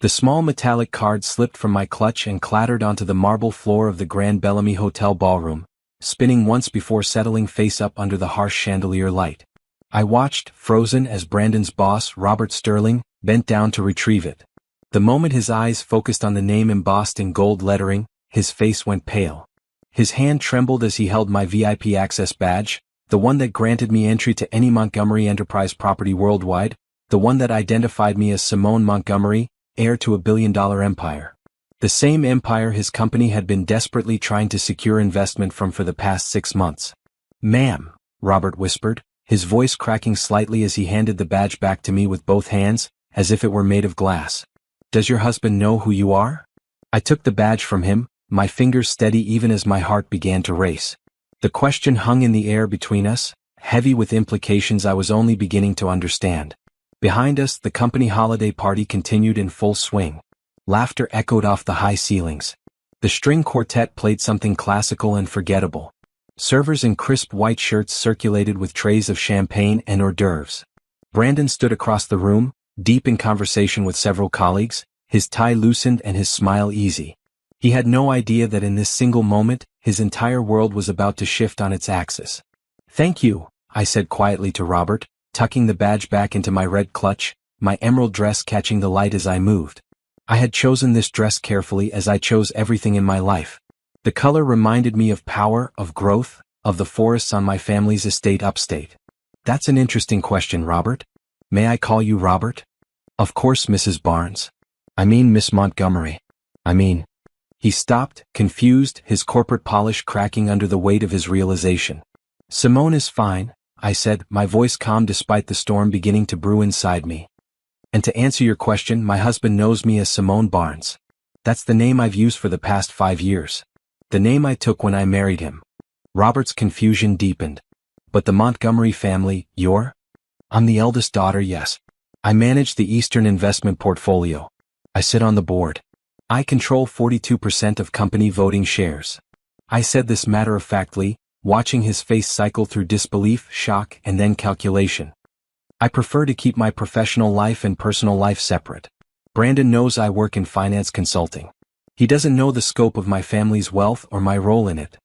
The small metallic card slipped from my clutch and clattered onto the marble floor of the Grand Bellamy Hotel ballroom, spinning once before settling face up under the harsh chandelier light. I watched, frozen, as Brandon's boss, Robert Sterling, bent down to retrieve it. The moment his eyes focused on the name embossed in gold lettering, his face went pale. His hand trembled as he held my VIP access badge, the one that granted me entry to any Montgomery Enterprise property worldwide, the one that identified me as Simone Montgomery, heir to $1 billion empire. The same empire his company had been desperately trying to secure investment from for the past 6 months. "Ma'am," Robert whispered, his voice cracking slightly as he handed the badge back to me with both hands, as if it were made of glass. "Does your husband know who you are?" I took the badge from him, my fingers steady even as my heart began to race. The question hung in the air between us, heavy with implications I was only beginning to understand. Behind us, the company holiday party continued in full swing. Laughter echoed off the high ceilings. The string quartet played something classical and forgettable. Servers in crisp white shirts circulated with trays of champagne and hors d'oeuvres. Brandon stood across the room, deep in conversation with several colleagues, his tie loosened and his smile easy. He had no idea that in this single moment, his entire world was about to shift on its axis. "Thank you," I said quietly to Robert, tucking the badge back into my red clutch, my emerald dress catching the light as I moved. I had chosen this dress carefully as I chose everything in my life. The color reminded me of power, of growth, of the forests on my family's estate upstate. "That's an interesting question, Robert. May I call you Robert?" "Of course, Mrs. Barnes. I mean Miss Montgomery. I mean..." He stopped, confused, his corporate polish cracking under the weight of his realization. "Simone is fine," I said, my voice calm despite the storm beginning to brew inside me. "And to answer your question, my husband knows me as Simone Barnes. That's the name I've used for the past 5 years. The name I took when I married him." Robert's confusion deepened. "But the Montgomery family, you're?" "I'm the eldest daughter, yes. I manage the Eastern investment portfolio. I sit on the board. I control 42% of company voting shares." I said this matter-of-factly, watching his face cycle through disbelief, shock, and then calculation. "I prefer to keep my professional life and personal life separate. Brandon knows I work in finance consulting. He doesn't know the scope of my family's wealth or my role in it."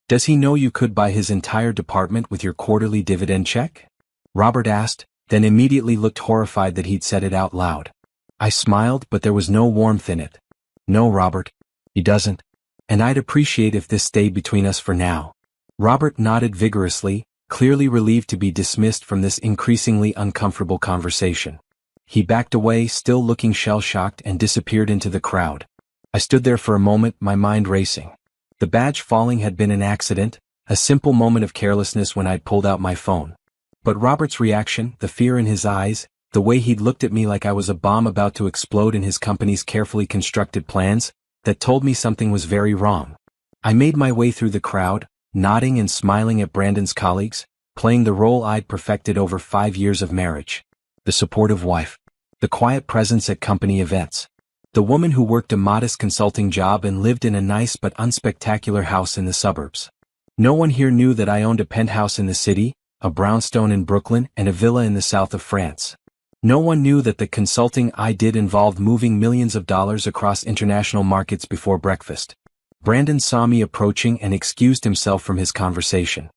"Does he know you could buy his entire department with your quarterly dividend check?" Robert asked, then immediately looked horrified that he'd said it out loud. I smiled, but there was no warmth in it. "No, Robert. He doesn't. And I'd appreciate if this stayed between us for now." Robert nodded vigorously, clearly relieved to be dismissed from this increasingly uncomfortable conversation. He backed away, still looking shell-shocked, and disappeared into the crowd. I stood there for a moment, my mind racing. The badge falling had been an accident, a simple moment of carelessness when I'd pulled out my phone. But Robert's reaction, the fear in his eyes, the way he'd looked at me like I was a bomb about to explode in his company's carefully constructed plans, that told me something was very wrong. I made my way through the crowd, nodding and smiling at Brandon's colleagues, playing the role I'd perfected over 5 years of marriage. The supportive wife. The quiet presence at company events. The woman who worked a modest consulting job and lived in a nice but unspectacular house in the suburbs. No one here knew that I owned a penthouse in the city, a brownstone in Brooklyn, and a villa in the south of France. No one knew that the consulting I did involved moving millions of dollars across international markets before breakfast. Brandon saw me approaching and excused himself from his conversation.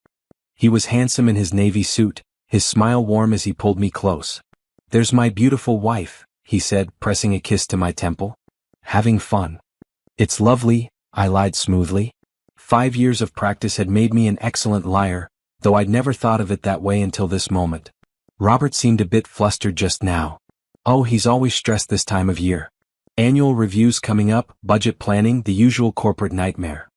He was handsome in his navy suit, his smile warm as he pulled me close. "There's my beautiful wife," he said, pressing a kiss to my temple. "Having fun." "It's lovely," I lied smoothly. 5 years of practice had made me an excellent liar, though I'd never thought of it that way until this moment. Robert seemed a bit flustered just now. "Oh, he's always stressed this time of year. Annual reviews coming up, budget planning, the usual corporate nightmare."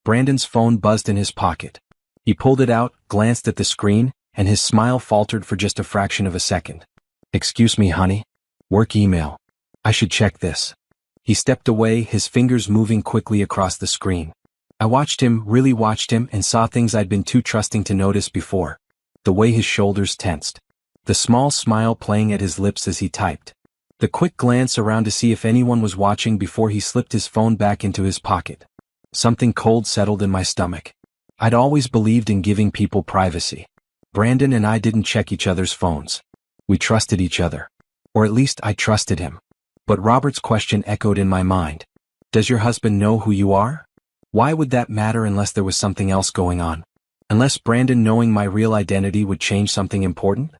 Brandon's phone buzzed in his pocket. He pulled it out, glanced at the screen, and his smile faltered for just a fraction of a second. "Excuse me, honey. Work email. I should check this." He stepped away, his fingers moving quickly across the screen. I watched him, really watched him, and saw things I'd been too trusting to notice before. The way his shoulders tensed. The small smile playing at his lips as he typed. The quick glance around to see if anyone was watching before he slipped his phone back into his pocket. Something cold settled in my stomach. I'd always believed in giving people privacy. Brandon and I didn't check each other's phones. We trusted each other. Or at least I trusted him. But Robert's question echoed in my mind. Does your husband know who you are? Why would that matter unless there was something else going on? Unless Brandon knowing my real identity would change something important?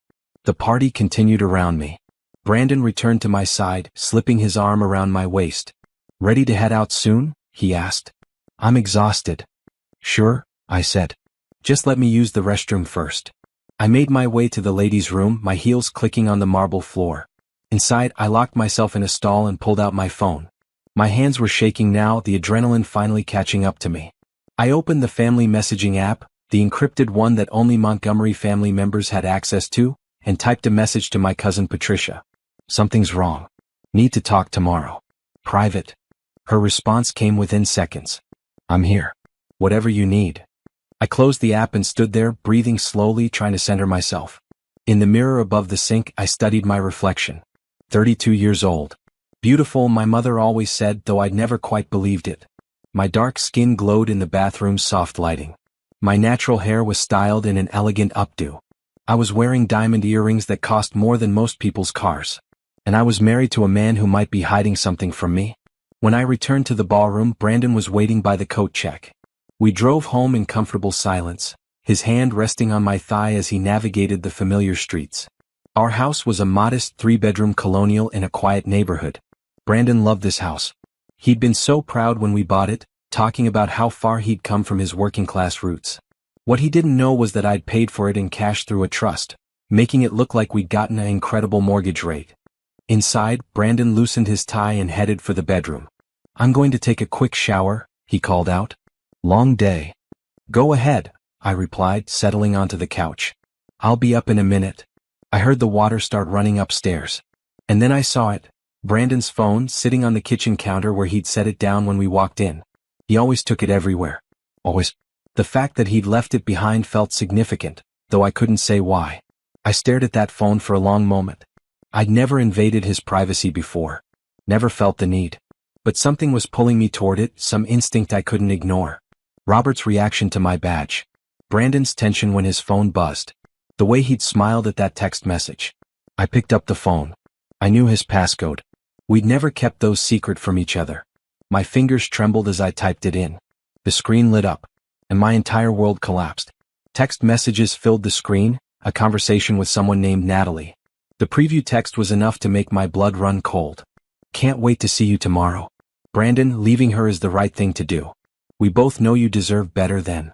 The party continued around me. Brandon returned to my side, slipping his arm around my waist. Ready to head out soon? He asked. I'm exhausted. Sure, I said. Just let me use the restroom first. I made my way to the ladies' room, my heels clicking on the marble floor. Inside, I locked myself in a stall and pulled out my phone. My hands were shaking now, the adrenaline finally catching up to me. I opened the family messaging app, the encrypted one that only Montgomery family members had access to, and typed a message to my cousin Patricia. Something's wrong. Need to talk tomorrow. Private. Her response came within seconds. I'm here. Whatever you need. I closed the app and stood there, breathing slowly, trying to center myself. In the mirror above the sink, I studied my reflection. 32 years old. Beautiful, my mother always said, though I'd never quite believed it. My dark skin glowed in the bathroom's soft lighting. My natural hair was styled in an elegant updo. I was wearing diamond earrings that cost more than most people's cars. And I was married to a man who might be hiding something from me. When I returned to the ballroom, Brandon was waiting by the coat check. We drove home in comfortable silence, his hand resting on my thigh as he navigated the familiar streets. Our house was a modest 3-bedroom colonial in a quiet neighborhood. Brandon loved this house. He'd been so proud when we bought it, talking about how far he'd come from his working-class roots. What he didn't know was that I'd paid for it in cash through a trust, making it look like we'd gotten an incredible mortgage rate. Inside, Brandon loosened his tie and headed for the bedroom. I'm going to take a quick shower, he called out. Long day. Go ahead, I replied, settling onto the couch. I'll be up in a minute. I heard the water start running upstairs. And then I saw it. Brandon's phone sitting on the kitchen counter where he'd set it down when we walked in. He always took it everywhere. Always. The fact that he'd left it behind felt significant, though I couldn't say why. I stared at that phone for a long moment. I'd never invaded his privacy before. Never felt the need. But something was pulling me toward it, some instinct I couldn't ignore. Robert's reaction to my badge. Brandon's tension when his phone buzzed. The way he'd smiled at that text message. I picked up the phone. I knew his passcode. We'd never kept those secret from each other. My fingers trembled as I typed it in. The screen lit up, and my entire world collapsed. Text messages filled the screen, a conversation with someone named Natalie. The preview text was enough to make my blood run cold. Can't wait to see you tomorrow. Brandon, leaving her is the right thing to do. We both know you deserve better than.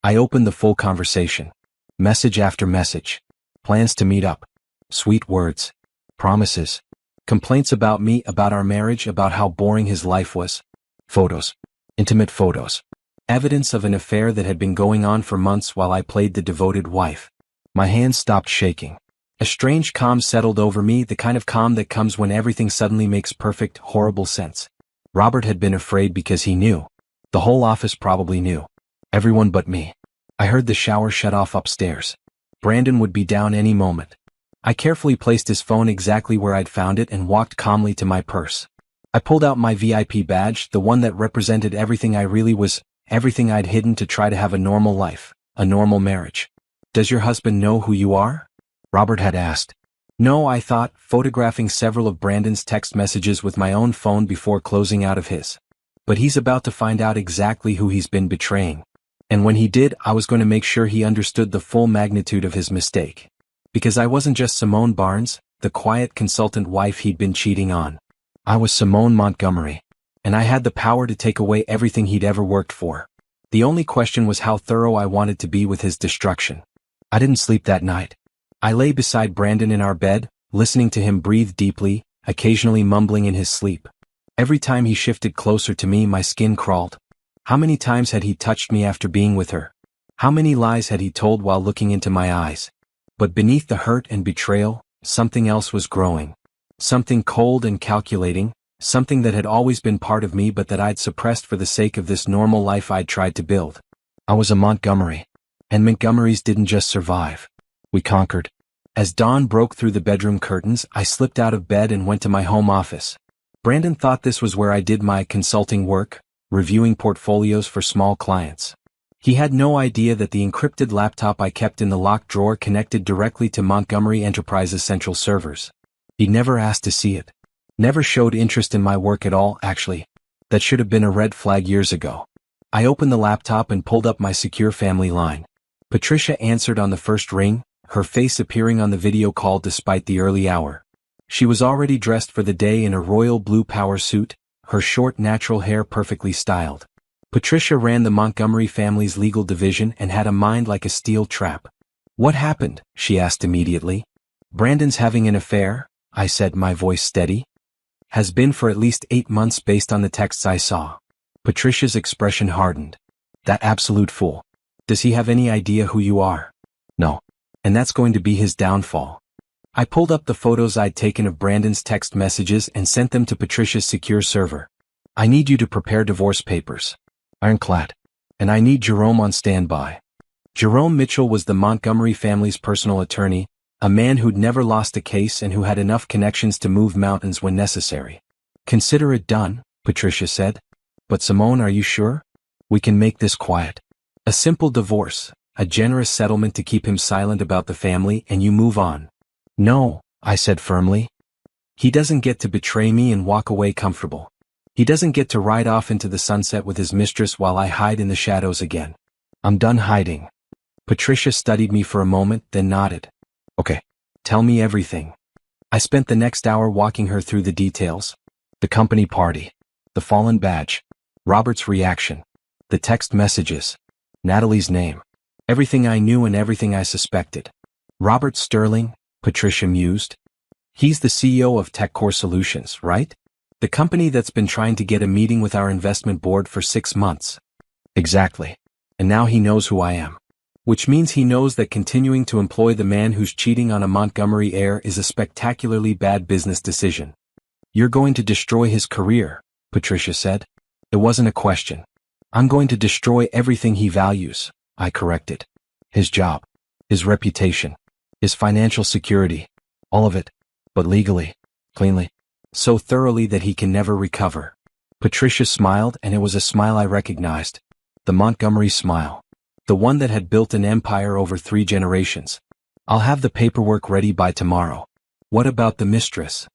I opened the full conversation. Message after message. Plans to meet up. Sweet words. Promises. Complaints about me, about our marriage, about how boring his life was. Photos. Intimate photos. Evidence of an affair that had been going on for months while I played the devoted wife. My hands stopped shaking. A strange calm settled over me, the kind of calm that comes when everything suddenly makes perfect, horrible sense. Robert had been afraid because he knew. The whole office probably knew. Everyone but me. I heard the shower shut off upstairs. Brandon would be down any moment. I carefully placed his phone exactly where I'd found it and walked calmly to my purse. I pulled out my VIP badge, the one that represented everything I really was, everything I'd hidden to try to have a normal life, a normal marriage. Does your husband know who you are? Robert had asked. No, I thought, photographing several of Brandon's text messages with my own phone before closing out of his. But he's about to find out exactly who he's been betraying. And when he did, I was going to make sure he understood the full magnitude of his mistake. Because I wasn't just Simone Barnes, the quiet consultant wife he'd been cheating on. I was Simone Montgomery. And I had the power to take away everything he'd ever worked for. The only question was how thorough I wanted to be with his destruction. I didn't sleep that night. I lay beside Brandon in our bed, listening to him breathe deeply, occasionally mumbling in his sleep. Every time he shifted closer to me, my skin crawled. How many times had he touched me after being with her? How many lies had he told while looking into my eyes? But beneath the hurt and betrayal, something else was growing. Something cold and calculating, something that had always been part of me but that I'd suppressed for the sake of this normal life I'd tried to build. I was a Montgomery. And Montgomerys didn't just survive. We conquered. As dawn broke through the bedroom curtains, I slipped out of bed and went to my home office. Brandon thought this was where I did my consulting work, reviewing portfolios for small clients. He had no idea that the encrypted laptop I kept in the locked drawer connected directly to Montgomery Enterprises' central servers. He never asked to see it. Never showed interest in my work at all, actually. That should have been a red flag years ago. I opened the laptop and pulled up my secure family line. Patricia answered on the first ring, her face appearing on the video call despite the early hour. She was already dressed for the day in a royal blue power suit, her short natural hair perfectly styled. Patricia ran the Montgomery family's legal division and had a mind like a steel trap. "What happened?" she asked immediately. "Brandon's having an affair," I said, my voice steady. "Has been for at least 8 months based on the texts I saw." Patricia's expression hardened. "That absolute fool. Does he have any idea who you are?" "No. And that's going to be his downfall." I pulled up the photos I'd taken of Brandon's text messages and sent them to Patricia's secure server. "I need you to prepare divorce papers. Ironclad. And I need Jerome on standby." Jerome Mitchell was the Montgomery family's personal attorney, a man who'd never lost a case and who had enough connections to move mountains when necessary. "Consider it done," Patricia said. "But Simone, are you sure? We can make this quiet. A simple divorce, a generous settlement to keep him silent about the family, and you move on." "No," I said firmly. "He doesn't get to betray me and walk away comfortable. He doesn't get to ride off into the sunset with his mistress while I hide in the shadows again. I'm done hiding." Patricia studied me for a moment, then nodded. "Okay. Tell me everything." I spent the next hour walking her through the details. The company party. The fallen badge. Robert's reaction. The text messages. Natalie's name. Everything I knew and everything I suspected. "Robert Sterling," Patricia mused. "He's the CEO of TechCore Solutions, right? The company that's been trying to get a meeting with our investment board for 6 months." "Exactly. And now he knows who I am. Which means he knows that continuing to employ the man who's cheating on a Montgomery heir is a spectacularly bad business decision." "You're going to destroy his career," Patricia said. It wasn't a question. "I'm going to destroy everything he values," I corrected. "His job. His reputation. His financial security. All of it. But legally. Cleanly. So thoroughly that he can never recover." Patricia smiled, and it was a smile I recognized. The Montgomery smile. The one that had built an empire over 3 generations. "I'll have the paperwork ready by tomorrow." "What about the mistress?"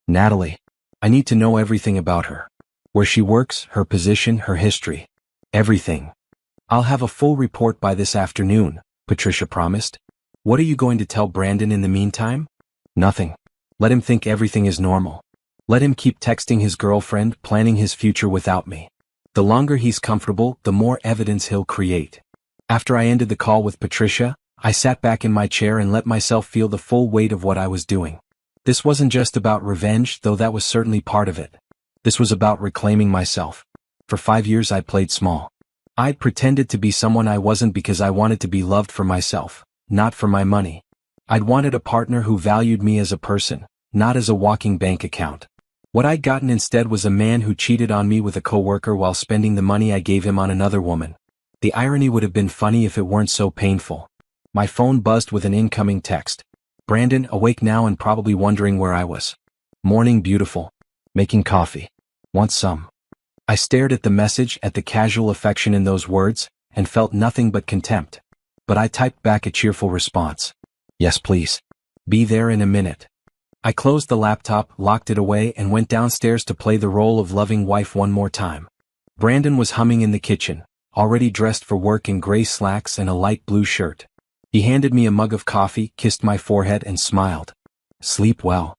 "Natalie. I need to know everything about her. Where she works, her position, her history. Everything." "I'll have a full report by this afternoon," Patricia promised. "What are you going to tell Brandon in the meantime?" "Nothing. Let him think everything is normal. Let him keep texting his girlfriend, planning his future without me. The longer he's comfortable, the more evidence he'll create." After I ended the call with Patricia, I sat back in my chair and let myself feel the full weight of what I was doing. This wasn't just about revenge, though that was certainly part of it. This was about reclaiming myself. For 5 years I played small. I'd pretended to be someone I wasn't because I wanted to be loved for myself, not for my money. I'd wanted a partner who valued me as a person, not as a walking bank account. What I'd gotten instead was a man who cheated on me with a coworker while spending the money I gave him on another woman. The irony would have been funny if it weren't so painful. My phone buzzed with an incoming text. "Brandon, awake now and probably wondering where I was. Morning beautiful. Making coffee. Want some?" I stared at the message, at the casual affection in those words, and felt nothing but contempt. But I typed back a cheerful response. "Yes, please. Be there in a minute." I closed the laptop, locked it away, and went downstairs to play the role of loving wife one more time. Brandon was humming in the kitchen, already dressed for work in gray slacks and a light blue shirt. He handed me a mug of coffee, kissed my forehead, and smiled. "Sleep well."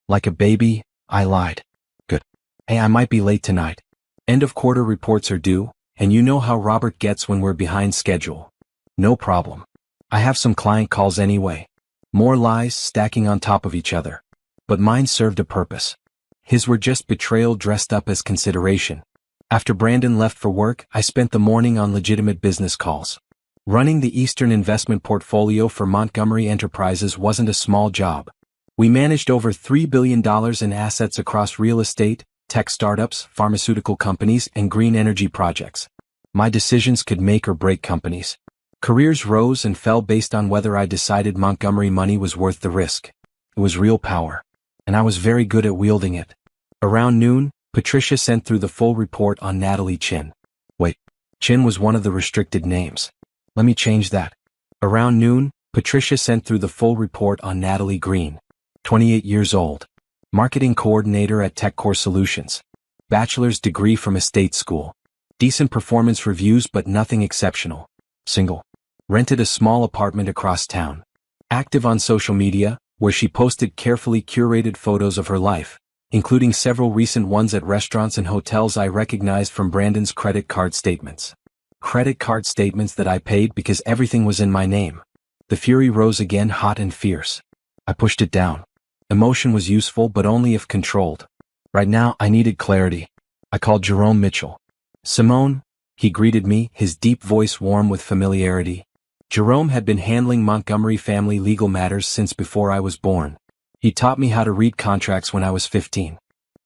"Like a baby," I lied. "Good. Hey, I might be late tonight. End of quarter reports are due, and you know how Robert gets when we're behind schedule." "No problem. I have some client calls anyway." More lies stacking on top of each other. But mine served a purpose. His were just betrayal dressed up as consideration. After Brandon left for work, I spent the morning on legitimate business calls. Running the Eastern investment portfolio for Montgomery Enterprises wasn't a small job. We managed over $3 billion in assets across real estate, tech startups, pharmaceutical companies, and green energy projects. My decisions could make or break companies. Careers rose and fell based on whether I decided Montgomery money was worth the risk. It was real power. And I was very good at wielding it. Around noon, Patricia sent through the full report on Natalie Chin. Wait, Chin was one of the restricted names. Let me change that. Around noon, Patricia sent through the full report on Natalie Green. 28 years old. Marketing coordinator at TechCore Solutions. Bachelor's degree from a state school. Decent performance reviews but nothing exceptional. Single. Rented a small apartment across town. Active on social media, where she posted carefully curated photos of her life, including several recent ones at restaurants and hotels I recognized from Brandon's credit card statements. Credit card statements that I paid because everything was in my name. The fury rose again, hot and fierce. I pushed it down. Emotion was useful but only if controlled. Right now I needed clarity. I called Jerome Mitchell. Simone, he greeted me, his deep voice warm with familiarity. Jerome had been handling Montgomery family legal matters since before I was born. He taught me how to read contracts when I was 15.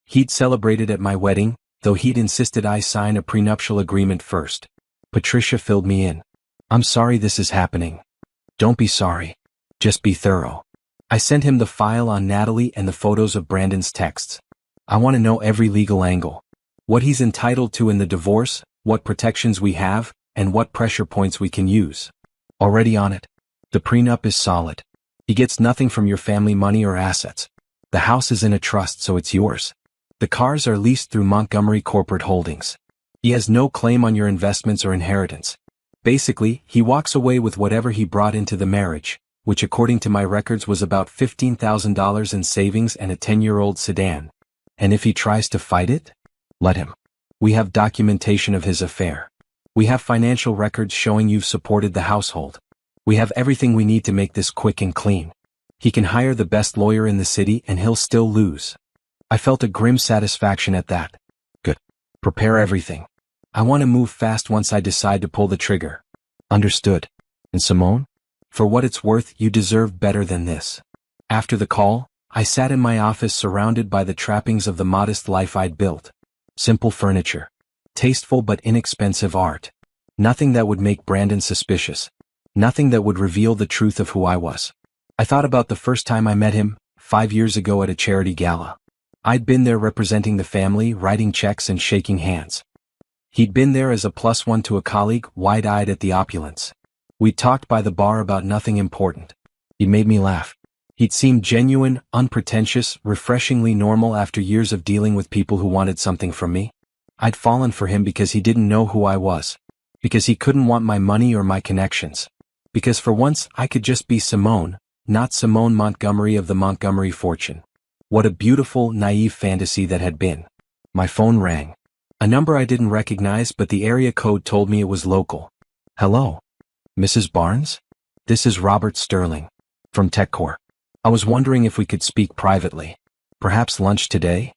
He'd celebrated at my wedding, though he'd insisted I sign a prenuptial agreement first. Patricia filled me in. I'm sorry this is happening. Don't be sorry. Just be thorough. I sent him the file on Natalie and the photos of Brandon's texts. I want to know every legal angle. What he's entitled to in the divorce, what protections we have, and what pressure points we can use. Already on it. The prenup is solid. He gets nothing from your family money or assets. The house is in a trust, so it's yours. The cars are leased through Montgomery Corporate Holdings. He has no claim on your investments or inheritance. Basically, he walks away with whatever he brought into the marriage, which according to my records was about $15,000 in savings and a 10-year-old sedan. And if he tries to fight it? Let him. We have documentation of his affair. We have financial records showing you've supported the household. We have everything we need to make this quick and clean. He can hire the best lawyer in the city and he'll still lose. I felt a grim satisfaction at that. Good. Prepare everything. I want to move fast once I decide to pull the trigger. Understood. And Simone? For what it's worth, you deserve better than this. After the call, I sat in my office surrounded by the trappings of the modest life I'd built. Simple furniture. Tasteful but inexpensive art. Nothing that would make Brandon suspicious. Nothing that would reveal the truth of who I was. I thought about the first time I met him, 5 years ago at a charity gala. I'd been there representing the family, writing checks and shaking hands. He'd been there as a plus one to a colleague, wide-eyed at the opulence. We'd talked by the bar about nothing important. He made me laugh. He'd seemed genuine, unpretentious, refreshingly normal after years of dealing with people who wanted something from me. I'd fallen for him because he didn't know who I was. Because he couldn't want my money or my connections. Because for once I could just be Simone, not Simone Montgomery of the Montgomery fortune. What a beautiful, naive fantasy that had been. My phone rang. A number I didn't recognize, but the area code told me it was local. Hello? Mrs. Barnes? This is Robert Sterling. From TechCore. I was wondering if we could speak privately. Perhaps lunch today?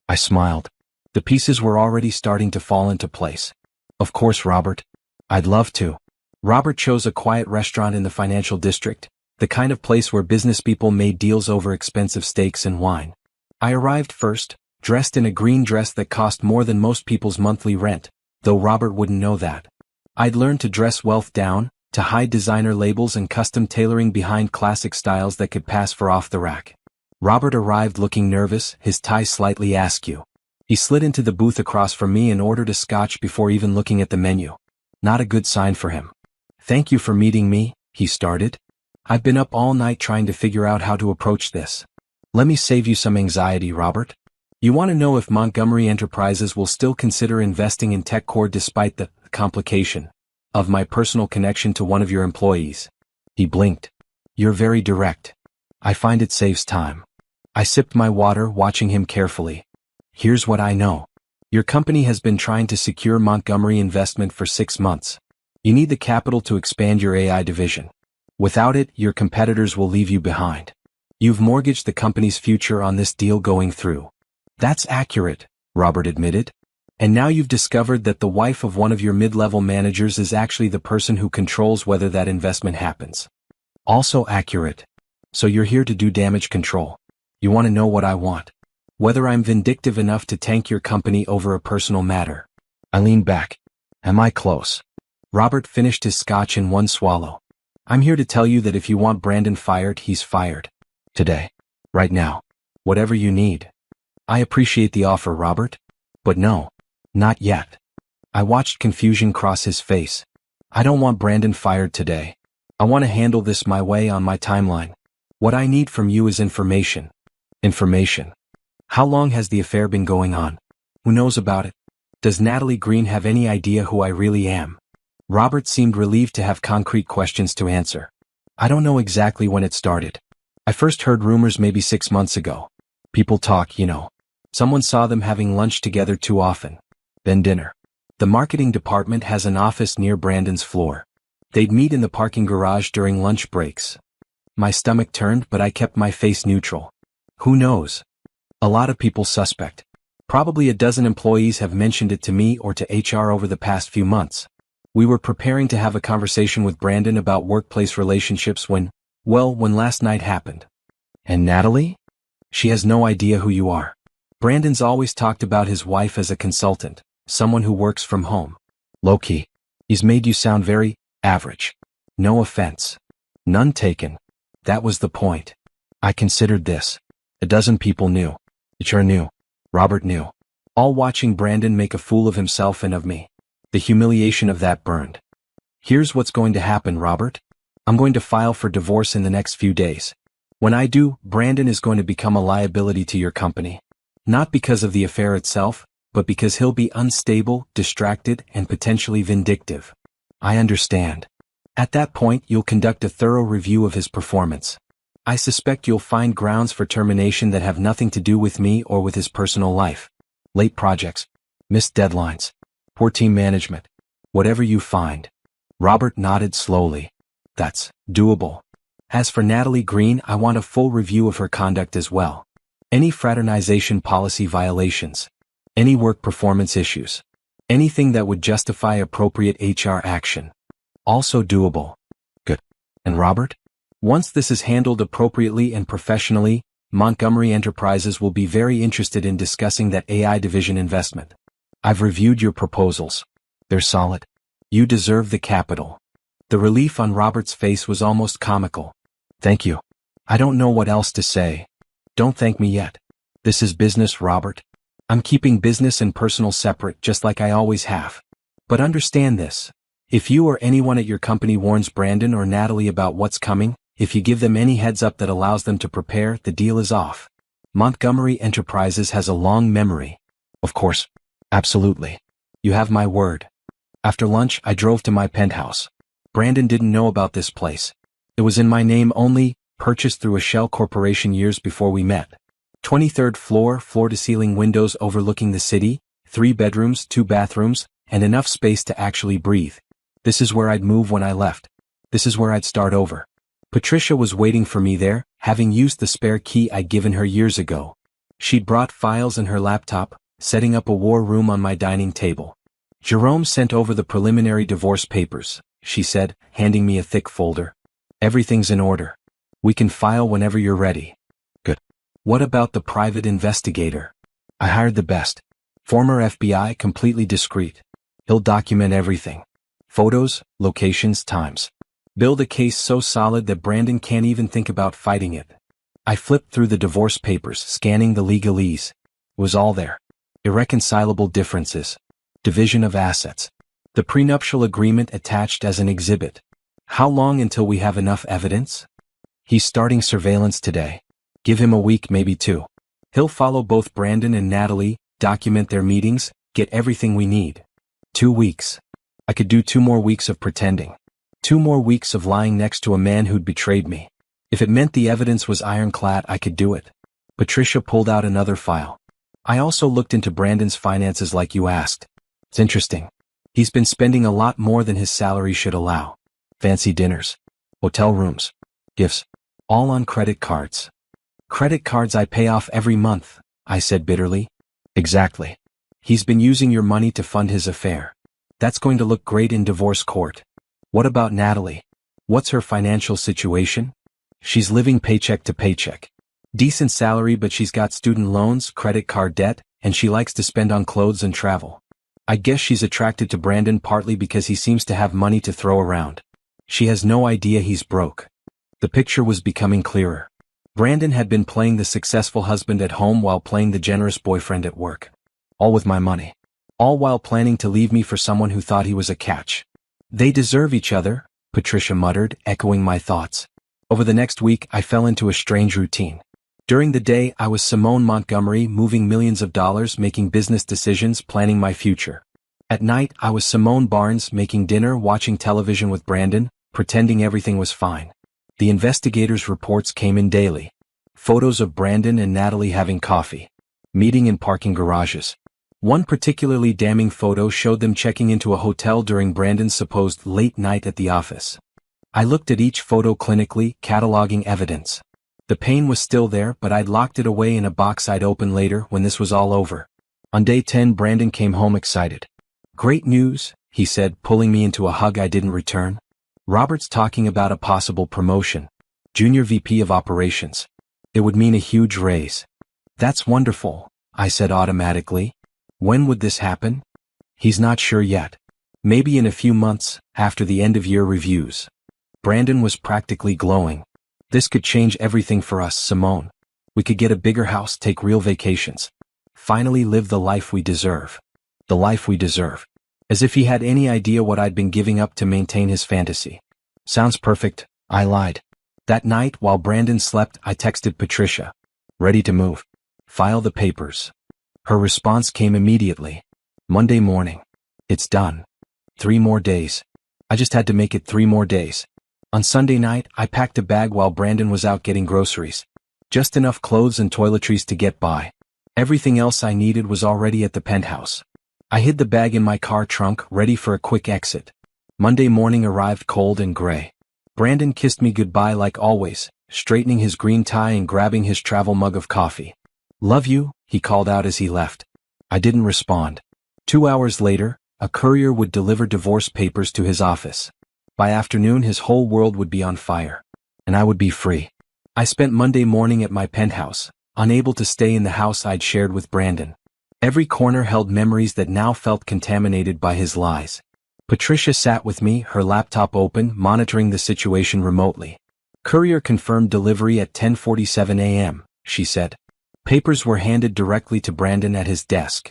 I smiled. The pieces were already starting to fall into place. Of course, Robert. I'd love to. Robert chose a quiet restaurant in the financial district, the kind of place where business people made deals over expensive steaks and wine. I arrived first, dressed in a green dress that cost more than most people's monthly rent, though Robert wouldn't know that. I'd learned to dress wealth down, to hide designer labels and custom tailoring behind classic styles that could pass for off the rack. Robert arrived looking nervous, his tie slightly askew. He slid into the booth across from me and ordered a scotch before even looking at the menu. Not a good sign for him. Thank you for meeting me, he started. I've been up all night trying to figure out how to approach this. Let me save you some anxiety, Robert. You want to know if Montgomery Enterprises will still consider investing in TechCore despite the complication of my personal connection to one of your employees. He blinked. You're very direct. I find it saves time. I sipped my water, watching him carefully. Here's what I know. Your company has been trying to secure Montgomery investment for 6 months. You need the capital to expand your AI division. Without it, your competitors will leave you behind. You've mortgaged the company's future on this deal going through. That's accurate, Robert admitted. And now you've discovered that the wife of one of your mid-level managers is actually the person who controls whether that investment happens. Also accurate. So you're here to do damage control. You want to know what I want. Whether I'm vindictive enough to tank your company over a personal matter. I leaned back. Am I close? Robert finished his scotch in one swallow. I'm here to tell you that if you want Brandon fired, he's fired. Today. Right now. Whatever you need. I appreciate the offer, Robert. But no. Not yet. I watched confusion cross his face. I don't want Brandon fired today. I want to handle this my way on my timeline. What I need from you is information. Information. How long has the affair been going on? Who knows about it? Does Natalie Green have any idea who I really am? Robert seemed relieved to have concrete questions to answer. I don't know exactly when it started. I first heard rumors maybe 6 months ago. People talk, you know. Someone saw them having lunch together too often. Then dinner. The marketing department has an office near Brandon's floor. They'd meet in the parking garage during lunch breaks. My stomach turned, but I kept my face neutral. Who knows? A lot of people suspect. Probably a dozen employees have mentioned it to me or to HR over the past few months. We were preparing to have a conversation with Brandon about workplace relationships when last night happened. And Natalie? She has no idea who you are. Brandon's always talked about his wife as a consultant, someone who works from home. Low-key. He's made you sound very average. No offense. None taken. That was the point. I considered this. A dozen people knew. HR knew. Robert knew. All watching Brandon make a fool of himself and of me. The humiliation of that burned. Here's what's going to happen, Robert. I'm going to file for divorce in the next few days. When I do, Brandon is going to become a liability to your company. Not because of the affair itself, but because he'll be unstable, distracted, and potentially vindictive. I understand. At that point, you'll conduct a thorough review of his performance. I suspect you'll find grounds for termination that have nothing to do with me or with his personal life. Late projects, missed deadlines, poor team management, whatever you find. Robert nodded slowly. That's doable. As for Natalie Green, I want a full review of her conduct as well. Any fraternization policy violations, any work performance issues, anything that would justify appropriate HR action. Also doable. Good. And Robert? Once this is handled appropriately and professionally, Montgomery Enterprises will be very interested in discussing that AI division investment. I've reviewed your proposals. They're solid. You deserve the capital. The relief on Robert's face was almost comical. Thank you. I don't know what else to say. Don't thank me yet. This is business, Robert. I'm keeping business and personal separate just like I always have. But understand this. If you or anyone at your company warns Brandon or Natalie about what's coming, if you give them any heads up that allows them to prepare, the deal is off. Montgomery Enterprises has a long memory. Of course. Absolutely. You have my word. After lunch, I drove to my penthouse. Brandon didn't know about this place. It was in my name only, purchased through a shell corporation years before we met. 23rd floor, floor-to-ceiling windows overlooking the city, 3 bedrooms, 2 bathrooms, and enough space to actually breathe. This is where I'd move when I left. This is where I'd start over. Patricia was waiting for me there, having used the spare key I'd given her years ago. She'd brought files and her laptop, setting up a war room on my dining table. Jerome sent over the preliminary divorce papers, she said, handing me a thick folder. Everything's in order. We can file whenever you're ready. Good. What about the private investigator? I hired the best. Former FBI, completely discreet. He'll document everything. Photos, locations, times. Build a case so solid that Brandon can't even think about fighting it. I flipped through the divorce papers, scanning the legalese. It was all there. Irreconcilable differences. Division of assets. The prenuptial agreement attached as an exhibit. How long until we have enough evidence? He's starting surveillance today. Give him a week, maybe 2. He'll follow both Brandon and Natalie, document their meetings, get everything we need. 2 weeks. I could do 2 more weeks of pretending. 2 more weeks of lying next to a man who'd betrayed me. If it meant the evidence was ironclad, I could do it. Patricia pulled out another file. I also looked into Brandon's finances like you asked. It's interesting. He's been spending a lot more than his salary should allow. Fancy dinners, hotel rooms, gifts, all on credit cards. Credit cards I pay off every month, I said bitterly. Exactly. He's been using your money to fund his affair. That's going to look great in divorce court. What about Natalie? What's her financial situation? She's living paycheck to paycheck. Decent salary, but she's got student loans, credit card debt, and she likes to spend on clothes and travel. I guess she's attracted to Brandon partly because he seems to have money to throw around. She has no idea he's broke. The picture was becoming clearer. Brandon had been playing the successful husband at home while playing the generous boyfriend at work. All with my money. All while planning to leave me for someone who thought he was a catch. They deserve each other, Patricia muttered, echoing my thoughts. Over the next week, I fell into a strange routine. During the day, I was Simone Montgomery, moving millions of dollars, making business decisions, planning my future. At night, I was Simone Barnes, making dinner, watching television with Brandon, pretending everything was fine. The investigators' reports came in daily. Photos of Brandon and Natalie having coffee. Meeting in parking garages. One particularly damning photo showed them checking into a hotel during Brandon's supposed late night at the office. I looked at each photo clinically, cataloging evidence. The pain was still there, but I'd locked it away in a box I'd open later when this was all over. On day 10, Brandon came home excited. "Great news," he said, pulling me into a hug I didn't return. "Robert's talking about a possible promotion. Junior VP of Operations. It would mean a huge raise." "That's wonderful," I said automatically. "When would this happen?" "He's not sure yet. Maybe in a few months, after the end-of-year reviews." Brandon was practically glowing. "This could change everything for us, Simone. We could get a bigger house, take real vacations. Finally live the life we deserve. The life we deserve." As if he had any idea what I'd been giving up to maintain his fantasy. "Sounds perfect," I lied. That night, while Brandon slept, I texted Patricia. "Ready to move. File the papers." Her response came immediately. "Monday morning. It's done. 3 more days. I just had to make it 3 more days." On Sunday night, I packed a bag while Brandon was out getting groceries. Just enough clothes and toiletries to get by. Everything else I needed was already at the penthouse. I hid the bag in my car trunk, ready for a quick exit. Monday morning arrived cold and gray. Brandon kissed me goodbye like always, straightening his green tie and grabbing his travel mug of coffee. "Love you," he called out as he left. I didn't respond. 2 hours later, a courier would deliver divorce papers to his office. By afternoon, his whole world would be on fire. And I would be free. I spent Monday morning at my penthouse, unable to stay in the house I'd shared with Brandon. Every corner held memories that now felt contaminated by his lies. Patricia sat with me, her laptop open, monitoring the situation remotely. "Courier confirmed delivery at 10:47 a.m., she said. Papers were handed directly to Brandon at his desk.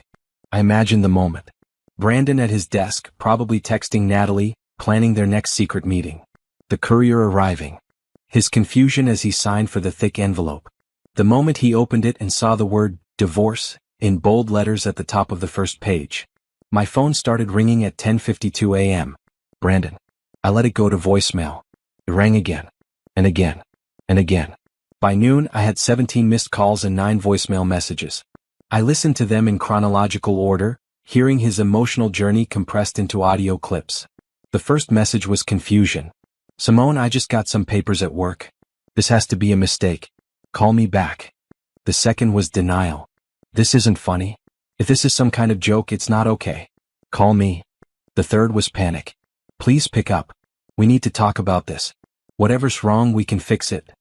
I imagined the moment. Brandon at his desk, probably texting Natalie, planning their next secret meeting. The courier arriving. His confusion as he signed for the thick envelope. The moment he opened it and saw the word, divorce, in bold letters at the top of the first page. My phone started ringing at 10:52 a.m. "Brandon." I let it go to voicemail. It rang again. And again. And again. By noon, I had 17 missed calls and 9 voicemail messages. I listened to them in chronological order, hearing his emotional journey compressed into audio clips. The first message was confusion. "Simone, I just got some papers at work. This has to be a mistake. Call me back." The second was denial. "This isn't funny. If this is some kind of joke, it's not okay. Call me." The third was panic. "Please pick up. We need to talk about this. Whatever's wrong, we can fix it."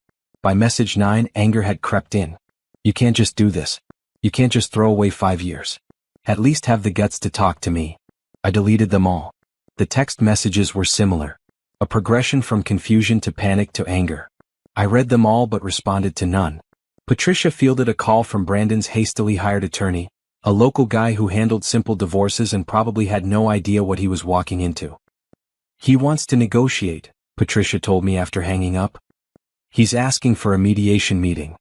By message 9, anger had crept in. "You can't just do this. You can't just throw away 5 years. At least have the guts to talk to me." I deleted them all. The text messages were similar. A progression from confusion to panic to anger. I read them all but responded to none. Patricia fielded a call from Brandon's hastily hired attorney, a local guy who handled simple divorces and probably had no idea what he was walking into. "He wants to negotiate," Patricia told me after hanging up. "He's asking for a mediation meeting."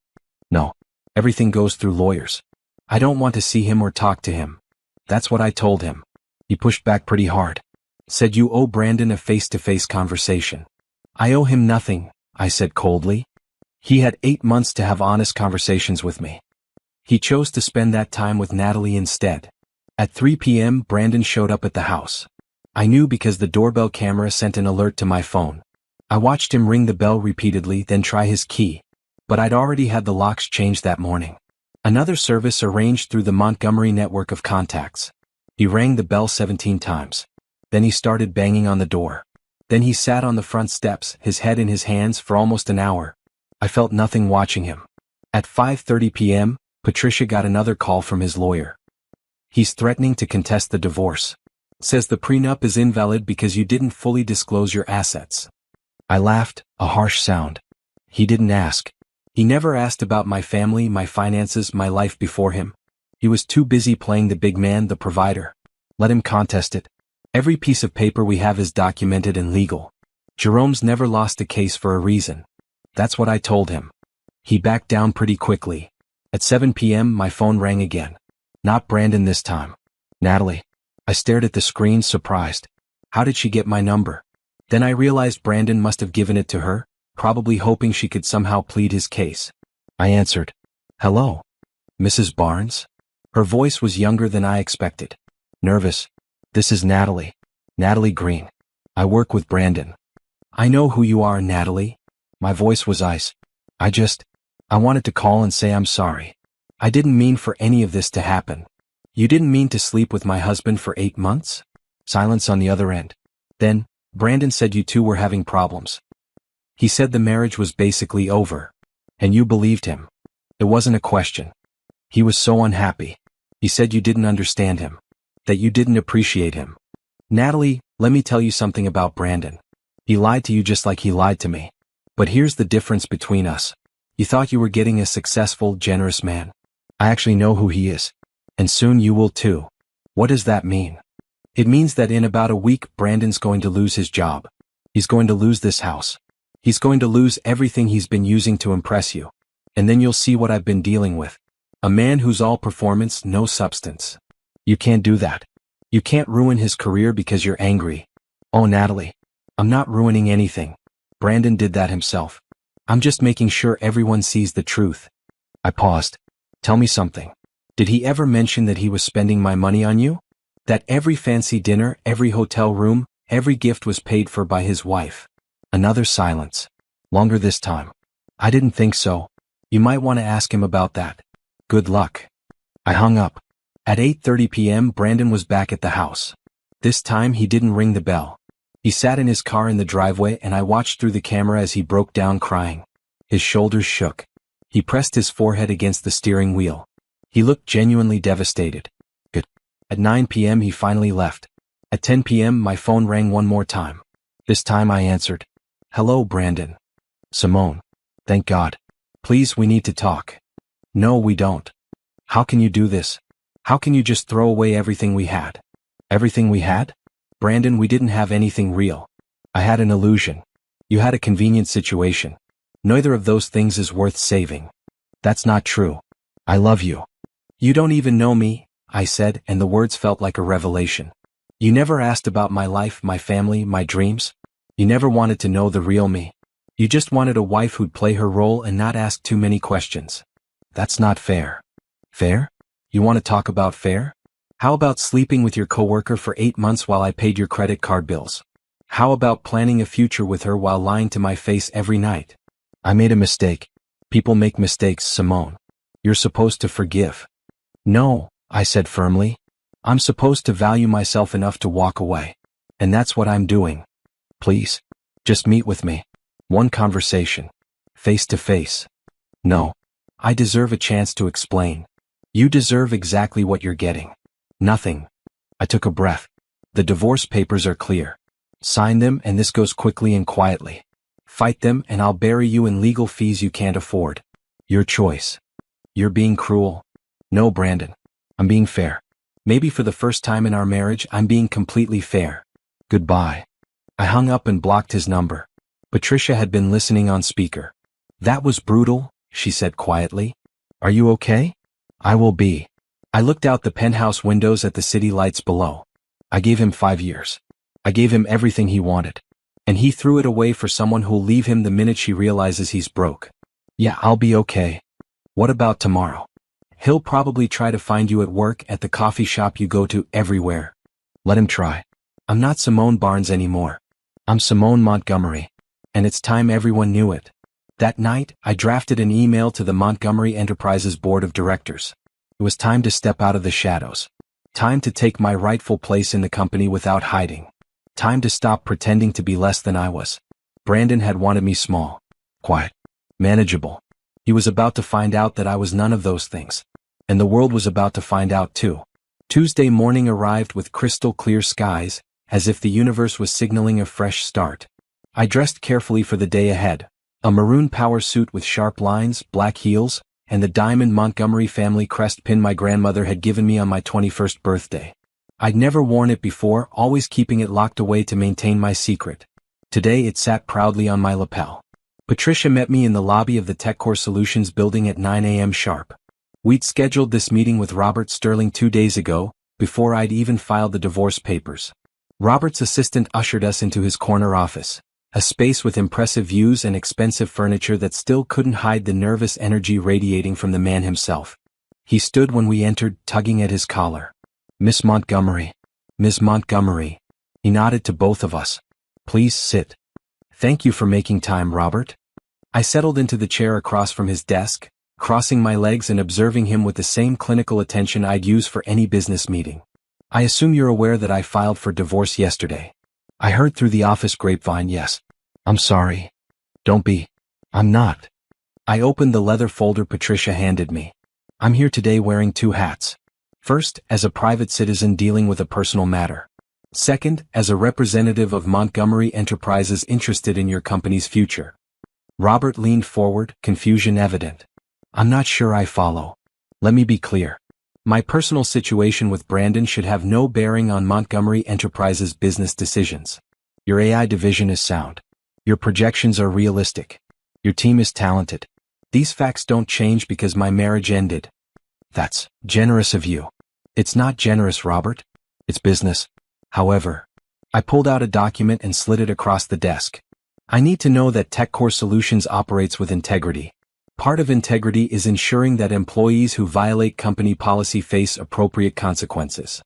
"No. Everything goes through lawyers. I don't want to see him or talk to him." That's what I told him. He pushed back pretty hard. Said you owe Brandon a face-to-face conversation. "I owe him nothing," I said coldly. He had 8 months to have honest conversations with me. He chose to spend that time with Natalie instead. At 3 p.m., Brandon showed up at the house. I knew because the doorbell camera sent an alert to my phone. I watched him ring the bell repeatedly, then try his key. But I'd already had the locks changed that morning. Another service arranged through the Montgomery network of contacts. He rang the bell 17 times. Then he started banging on the door. Then he sat on the front steps, his head in his hands, for almost an hour. I felt nothing watching him. At 5:30 p.m., Patricia got another call from his lawyer. "He's threatening to contest the divorce. Says the prenup is invalid because you didn't fully disclose your assets." I laughed, a harsh sound. He didn't ask. He never asked about my family, my finances, my life before him. He was too busy playing the big man, the provider. Let him contest it. Every piece of paper we have is documented and legal. Jerome's never lost a case for a reason. That's what I told him. He backed down pretty quickly. At 7 p.m. my phone rang again. Not Brandon this time. Natalie. I stared at the screen, surprised. How did she get my number? Then I realized Brandon must have given it to her, probably hoping she could somehow plead his case. I answered. Hello? Mrs. Barnes? Her voice was younger than I expected. Nervous. This is Natalie. Natalie Green. I work with Brandon. I know who you are, Natalie. My voice was ice. I wanted to call and say I'm sorry. I didn't mean for any of this to happen. You didn't mean to sleep with my husband for 8 months? Silence on the other end. Then, Brandon said you two were having problems. He said the marriage was basically over. And you believed him. It wasn't a question. He was so unhappy. He said you didn't understand him. That you didn't appreciate him. Natalie, let me tell you something about Brandon. He lied to you just like he lied to me. But here's the difference between us. You thought you were getting a successful, generous man. I actually know who he is. And soon you will too. What does that mean? It means that in about a week Brandon's going to lose his job. He's going to lose this house. He's going to lose everything he's been using to impress you. And then you'll see what I've been dealing with. A man who's all performance, no substance. You can't do that. You can't ruin his career because you're angry. Oh, Natalie. I'm not ruining anything. Brandon did that himself. I'm just making sure everyone sees the truth. I paused. Tell me something. Did he ever mention that he was spending my money on you? That every fancy dinner, every hotel room, every gift was paid for by his wife? Another silence. Longer this time. I didn't think so. You might want to ask him about that. Good luck. I hung up. At 8:30 p.m. Brandon was back at the house. This time he didn't ring the bell. He sat in his car in the driveway and I watched through the camera as he broke down crying. His shoulders shook. He pressed his forehead against the steering wheel. He looked genuinely devastated. Good. At 9 p.m. he finally left. At 10 p.m. my phone rang one more time. This time I answered. Hello, Brandon. Simone. Thank God. Please, we need to talk. No, we don't. How can you do this? How can you just throw away everything we had? Everything we had? Brandon, we didn't have anything real. I had an illusion. You had a convenient situation. Neither of those things is worth saving. That's not true. I love you. You don't even know me, I said, and the words felt like a revelation. You never asked about my life, my family, my dreams. You never wanted to know the real me. You just wanted a wife who'd play her role and not ask too many questions. That's not fair. Fair? You want to talk about fair? How about sleeping with your coworker for 8 months while I paid your credit card bills? How about planning a future with her while lying to my face every night? I made a mistake. People make mistakes, Simone. You're supposed to forgive. No, I said firmly. I'm supposed to value myself enough to walk away. And that's what I'm doing. Please. Just meet with me. One conversation. Face to face. No. I deserve a chance to explain. You deserve exactly what you're getting. Nothing. I took a breath. The divorce papers are clear. Sign them and this goes quickly and quietly. Fight them and I'll bury you in legal fees you can't afford. Your choice. You're being cruel. No, Brandon. I'm being fair. Maybe for the first time in our marriage, I'm being completely fair. Goodbye. I hung up and blocked his number. Patricia had been listening on speaker. That was brutal, she said quietly. Are you okay? I will be. I looked out the penthouse windows at the city lights below. I gave him 5 years. I gave him everything he wanted. And he threw it away for someone who'll leave him the minute she realizes he's broke. Yeah, I'll be okay. What about tomorrow? He'll probably try to find you at work, at the coffee shop you go to, everywhere. Let him try. I'm not Simone Barnes anymore. I'm Simone Montgomery. And it's time everyone knew it. That night, I drafted an email to the Montgomery Enterprises Board of Directors. It was time to step out of the shadows. Time to take my rightful place in the company without hiding. Time to stop pretending to be less than I was. Brandon had wanted me small, quiet, manageable. He was about to find out that I was none of those things. And the world was about to find out too. Tuesday morning arrived with crystal clear skies, as if the universe was signaling a fresh start. I dressed carefully for the day ahead. A maroon power suit with sharp lines, black heels, and the diamond Montgomery family crest pin my grandmother had given me on my 21st birthday. I'd never worn it before, always keeping it locked away to maintain my secret. Today it sat proudly on my lapel. Patricia met me in the lobby of the TechCore Solutions building at 9 a.m. sharp. We'd scheduled this meeting with Robert Sterling 2 days ago, before I'd even filed the divorce papers. Robert's assistant ushered us into his corner office, a space with impressive views and expensive furniture that still couldn't hide the nervous energy radiating from the man himself. He stood when we entered, tugging at his collar. "Miss Montgomery. Ms. Montgomery." He nodded to both of us. "Please sit." "Thank you for making time, Robert." I settled into the chair across from his desk, crossing my legs and observing him with the same clinical attention I'd use for any business meeting. "I assume you're aware that I filed for divorce yesterday." "I heard through the office grapevine, yes." "I'm sorry." "Don't be." "I'm not." I opened the leather folder Patricia handed me. "I'm here today wearing 2 hats. First, as a private citizen dealing with a personal matter. Second, as a representative of Montgomery Enterprises interested in your company's future." Robert leaned forward, confusion evident. "I'm not sure I follow. Let me be clear. My personal situation with Brandon should have no bearing on Montgomery Enterprises' business decisions. Your AI division is sound. Your projections are realistic. Your team is talented. These facts don't change because my marriage ended." "That's generous of you." "It's not generous, Robert. It's business. However," I pulled out a document and slid it across the desk. "I need to know that TechCore Solutions operates with integrity. Part of integrity is ensuring that employees who violate company policy face appropriate consequences."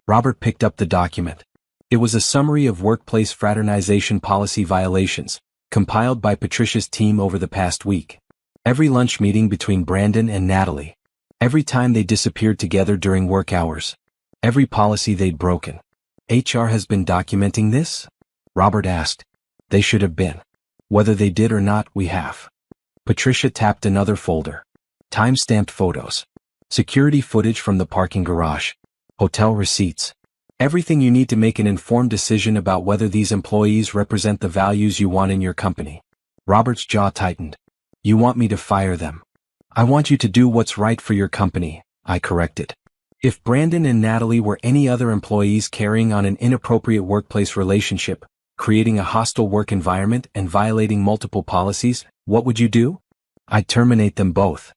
Robert picked up the document. It was a summary of workplace fraternization policy violations, compiled by Patricia's team over the past week. Every lunch meeting between Brandon and Natalie. Every time they disappeared together during work hours. Every policy they'd broken. "HR has been documenting this?" Robert asked. "They should have been. Whether they did or not, we have." Patricia tapped another folder. Time-stamped photos. Security footage from the parking garage. Hotel receipts. Everything you need to make an informed decision about whether these employees represent the values you want in your company. Robert's jaw tightened. "You want me to fire them?" "I want you to do what's right for your company," I corrected. If Brandon and Natalie were any other employees carrying on an inappropriate workplace relationship, creating a hostile work environment and violating multiple policies, what would you do? "I'd terminate them both."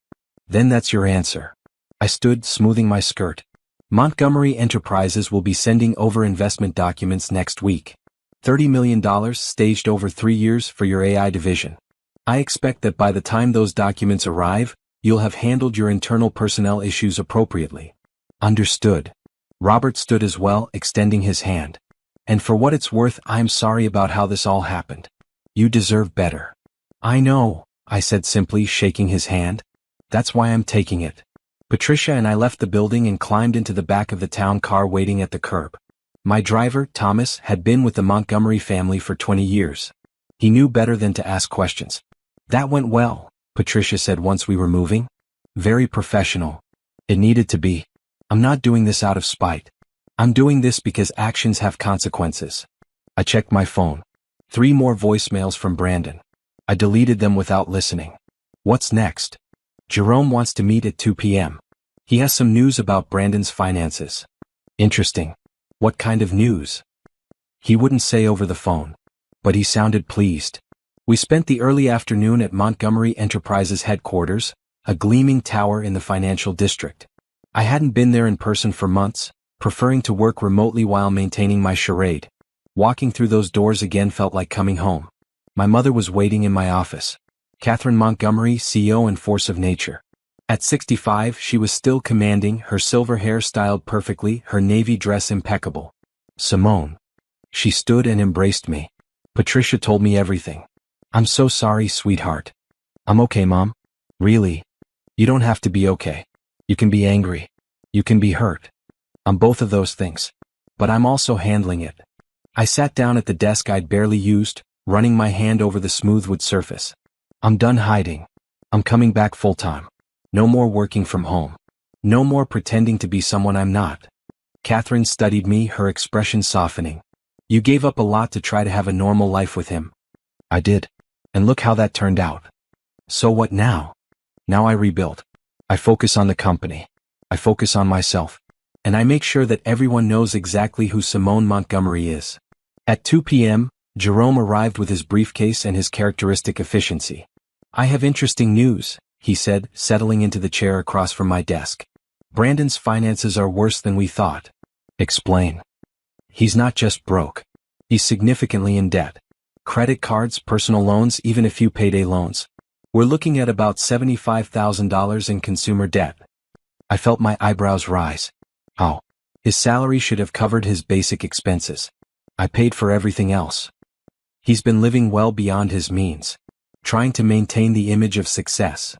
"Then that's your answer." I stood, smoothing my skirt. "Montgomery Enterprises will be sending over investment documents next week. $30 million staged over 3 years for your AI division. I expect that by the time those documents arrive, you'll have handled your internal personnel issues appropriately." "Understood." Robert stood as well, extending his hand. "And for what it's worth, I'm sorry about how this all happened. You deserve better." "I know," I said simply, shaking his hand. "That's why I'm taking it." Patricia and I left the building and climbed into the back of the town car waiting at the curb. My driver, Thomas, had been with the Montgomery family for 20 years. He knew better than to ask questions. "That went well," Patricia said once we were moving. "Very professional." "It needed to be. I'm not doing this out of spite. I'm doing this because actions have consequences." I checked my phone. 3 more voicemails from Brandon. I deleted them without listening. What's next? "Jerome wants to meet at 2 p.m. He has some news about Brandon's finances." "Interesting. What kind of news?" He wouldn't say over the phone. But he sounded pleased. We spent the early afternoon at Montgomery Enterprises headquarters, a gleaming tower in the financial district. I hadn't been there in person for months, preferring to work remotely while maintaining my charade. Walking through those doors again felt like coming home. My mother was waiting in my office. Catherine Montgomery, CEO and force of nature. At 65, she was still commanding, her silver hair styled perfectly, her navy dress impeccable. "Simone." She stood and embraced me. "Patricia told me everything." "I'm so sorry, sweetheart." "I'm okay, Mom." "Really? You don't have to be okay. You can be angry. You can be hurt. I'm both of those things. But I'm also handling it." I sat down at the desk I'd barely used, running my hand over the smooth wood surface. "I'm done hiding. I'm coming back full-time. No more working from home. No more pretending to be someone I'm not." Catherine studied me, her expression softening. "You gave up a lot to try to have a normal life with him." "I did. And look how that turned out." "So what now?" "Now I rebuild. I focus on the company. I focus on myself. And I make sure that everyone knows exactly who Simone Montgomery is." At 2 p.m., Jerome arrived with his briefcase and his characteristic efficiency. "I have interesting news," he said, settling into the chair across from my desk. "Brandon's finances are worse than we thought." "Explain." "He's not just broke. He's significantly in debt. Credit cards, personal loans, even a few payday loans. We're looking at about $75,000 in consumer debt." I felt my eyebrows rise. Oh, his salary should have covered his basic expenses. I paid for everything else. He's been living well beyond his means, trying to maintain the image of success.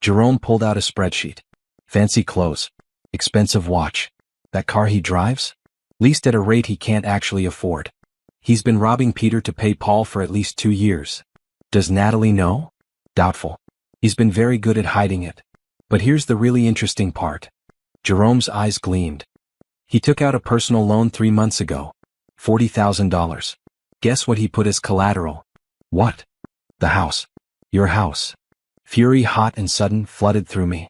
Jerome pulled out a spreadsheet. Fancy clothes. Expensive watch. That car he drives? Leased at a rate he can't actually afford. He's been robbing Peter to pay Paul for at least 2 years. Does Natalie know? Doubtful. He's been very good at hiding it. But here's the really interesting part. Jerome's eyes gleamed. He took out a personal loan 3 months ago. $40,000. Guess what he put as collateral? What? The house. Your house. Fury, hot and sudden, flooded through me.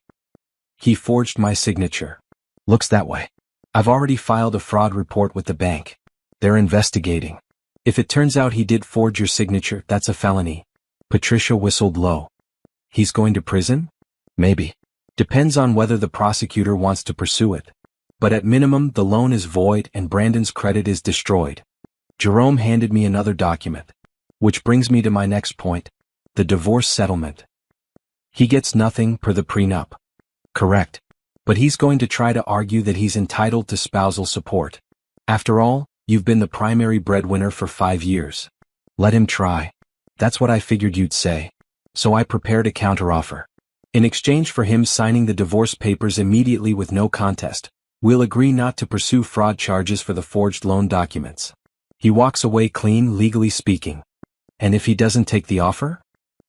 He forged my signature. Looks that way. I've already filed a fraud report with the bank. They're investigating. If it turns out he did forge your signature, that's a felony. Patricia whistled low. He's going to prison? Maybe. Depends on whether the prosecutor wants to pursue it. But at minimum, the loan is void and Brandon's credit is destroyed. Jerome handed me another document. Which brings me to my next point. The divorce settlement. He gets nothing per the prenup. Correct. But he's going to try to argue that he's entitled to spousal support. After all, you've been the primary breadwinner for 5 years. Let him try. That's what I figured you'd say. So I prepared a counteroffer. In exchange for him signing the divorce papers immediately with no contest, we'll agree not to pursue fraud charges for the forged loan documents. He walks away clean, legally speaking. And if he doesn't take the offer?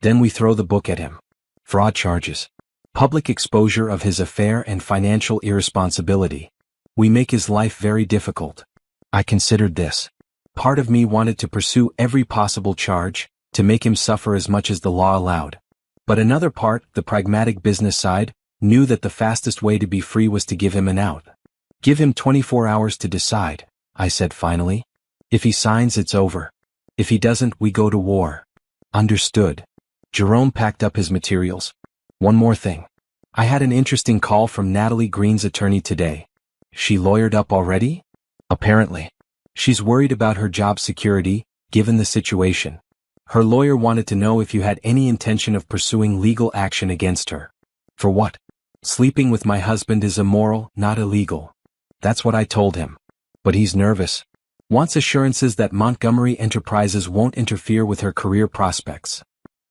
Then we throw the book at him. Fraud charges. Public exposure of his affair and financial irresponsibility. We make his life very difficult. I considered this. Part of me wanted to pursue every possible charge, to make him suffer as much as the law allowed. But another part, the pragmatic business side, knew that the fastest way to be free was to give him an out. Give him 24 hours to decide, I said finally. If he signs, it's over. If he doesn't, we go to war. Understood. Jerome packed up his materials. One more thing. I had an interesting call from Natalie Green's attorney today. She lawyered up already? Apparently. She's worried about her job security, given the situation. Her lawyer wanted to know if you had any intention of pursuing legal action against her. For what? Sleeping with my husband is immoral, not illegal. That's what I told him. But he's nervous. Wants assurances that Montgomery Enterprises won't interfere with her career prospects.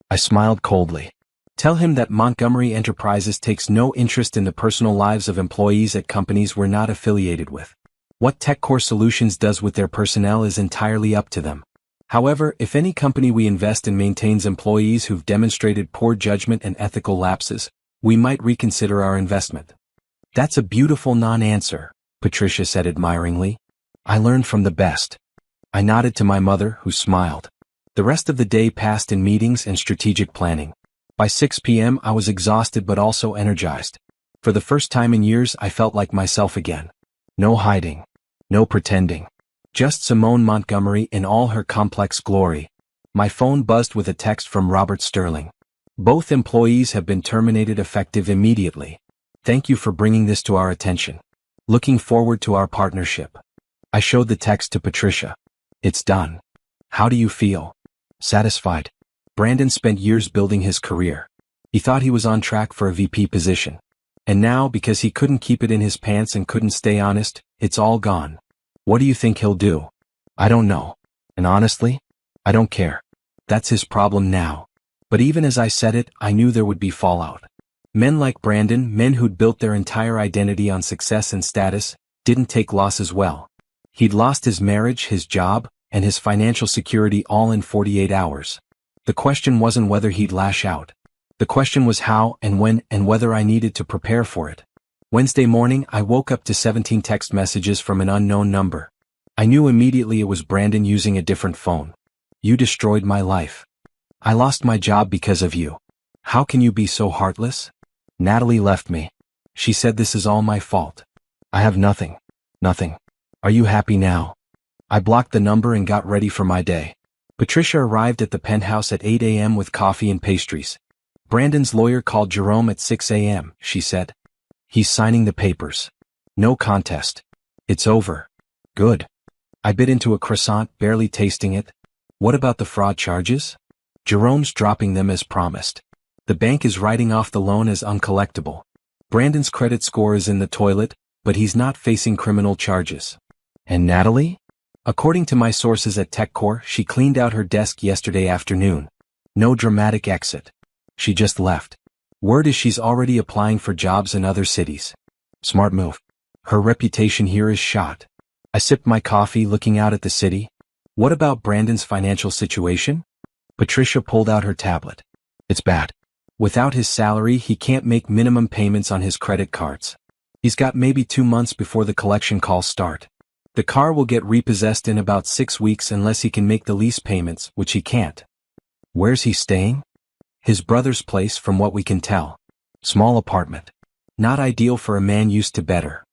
I smiled coldly. Tell him that Montgomery Enterprises takes no interest in the personal lives of employees at companies we're not affiliated with. What TechCore Solutions does with their personnel is entirely up to them. However, if any company we invest in maintains employees who've demonstrated poor judgment and ethical lapses, we might reconsider our investment. That's a beautiful non-answer, Patricia said admiringly. I learned from the best. I nodded to my mother, who smiled. The rest of the day passed in meetings and strategic planning. By 6 p.m. I was exhausted but also energized. For the first time in years I felt like myself again. No hiding. No pretending. Just Simone Montgomery in all her complex glory. My phone buzzed with a text from Robert Sterling. Both employees have been terminated effective immediately. Thank you for bringing this to our attention. Looking forward to our partnership. I showed the text to Patricia. It's done. How do you feel? Satisfied. Brandon spent years building his career. He thought he was on track for a VP position. And now, because he couldn't keep it in his pants and couldn't stay honest, it's all gone. What do you think he'll do? I don't know. And honestly, I don't care. That's his problem now. But even as I said it, I knew there would be fallout. Men like Brandon, men who'd built their entire identity on success and status, didn't take losses well. He'd lost his marriage, his job, and his financial security all in 48 hours. The question wasn't whether he'd lash out. The question was how and when and whether I needed to prepare for it. Wednesday morning, I woke up to 17 text messages from an unknown number. I knew immediately it was Brandon using a different phone. You destroyed my life. I lost my job because of you. How can you be so heartless? Natalie left me. She said this is all my fault. I have nothing. Nothing. Are you happy now? I blocked the number and got ready for my day. Patricia arrived at the penthouse at 8 a.m. with coffee and pastries. Brandon's lawyer called Jerome at 6 a.m., she said. He's signing the papers. No contest. It's over. Good. I bit into a croissant, barely tasting it. What about the fraud charges? Jerome's dropping them as promised. The bank is writing off the loan as uncollectible. Brandon's credit score is in the toilet, but he's not facing criminal charges. And Natalie? According to my sources at TechCore, she cleaned out her desk yesterday afternoon. No dramatic exit. She just left. Word is she's already applying for jobs in other cities. Smart move. Her reputation here is shot. I sipped my coffee looking out at the city. What about Brandon's financial situation? Patricia pulled out her tablet. It's bad. Without his salary, he can't make minimum payments on his credit cards. He's got maybe 2 months before the collection calls start. The car will get repossessed in about 6 weeks unless he can make the lease payments, which he can't. Where's he staying? His brother's place, from what we can tell. Small apartment. Not ideal for a man used to better.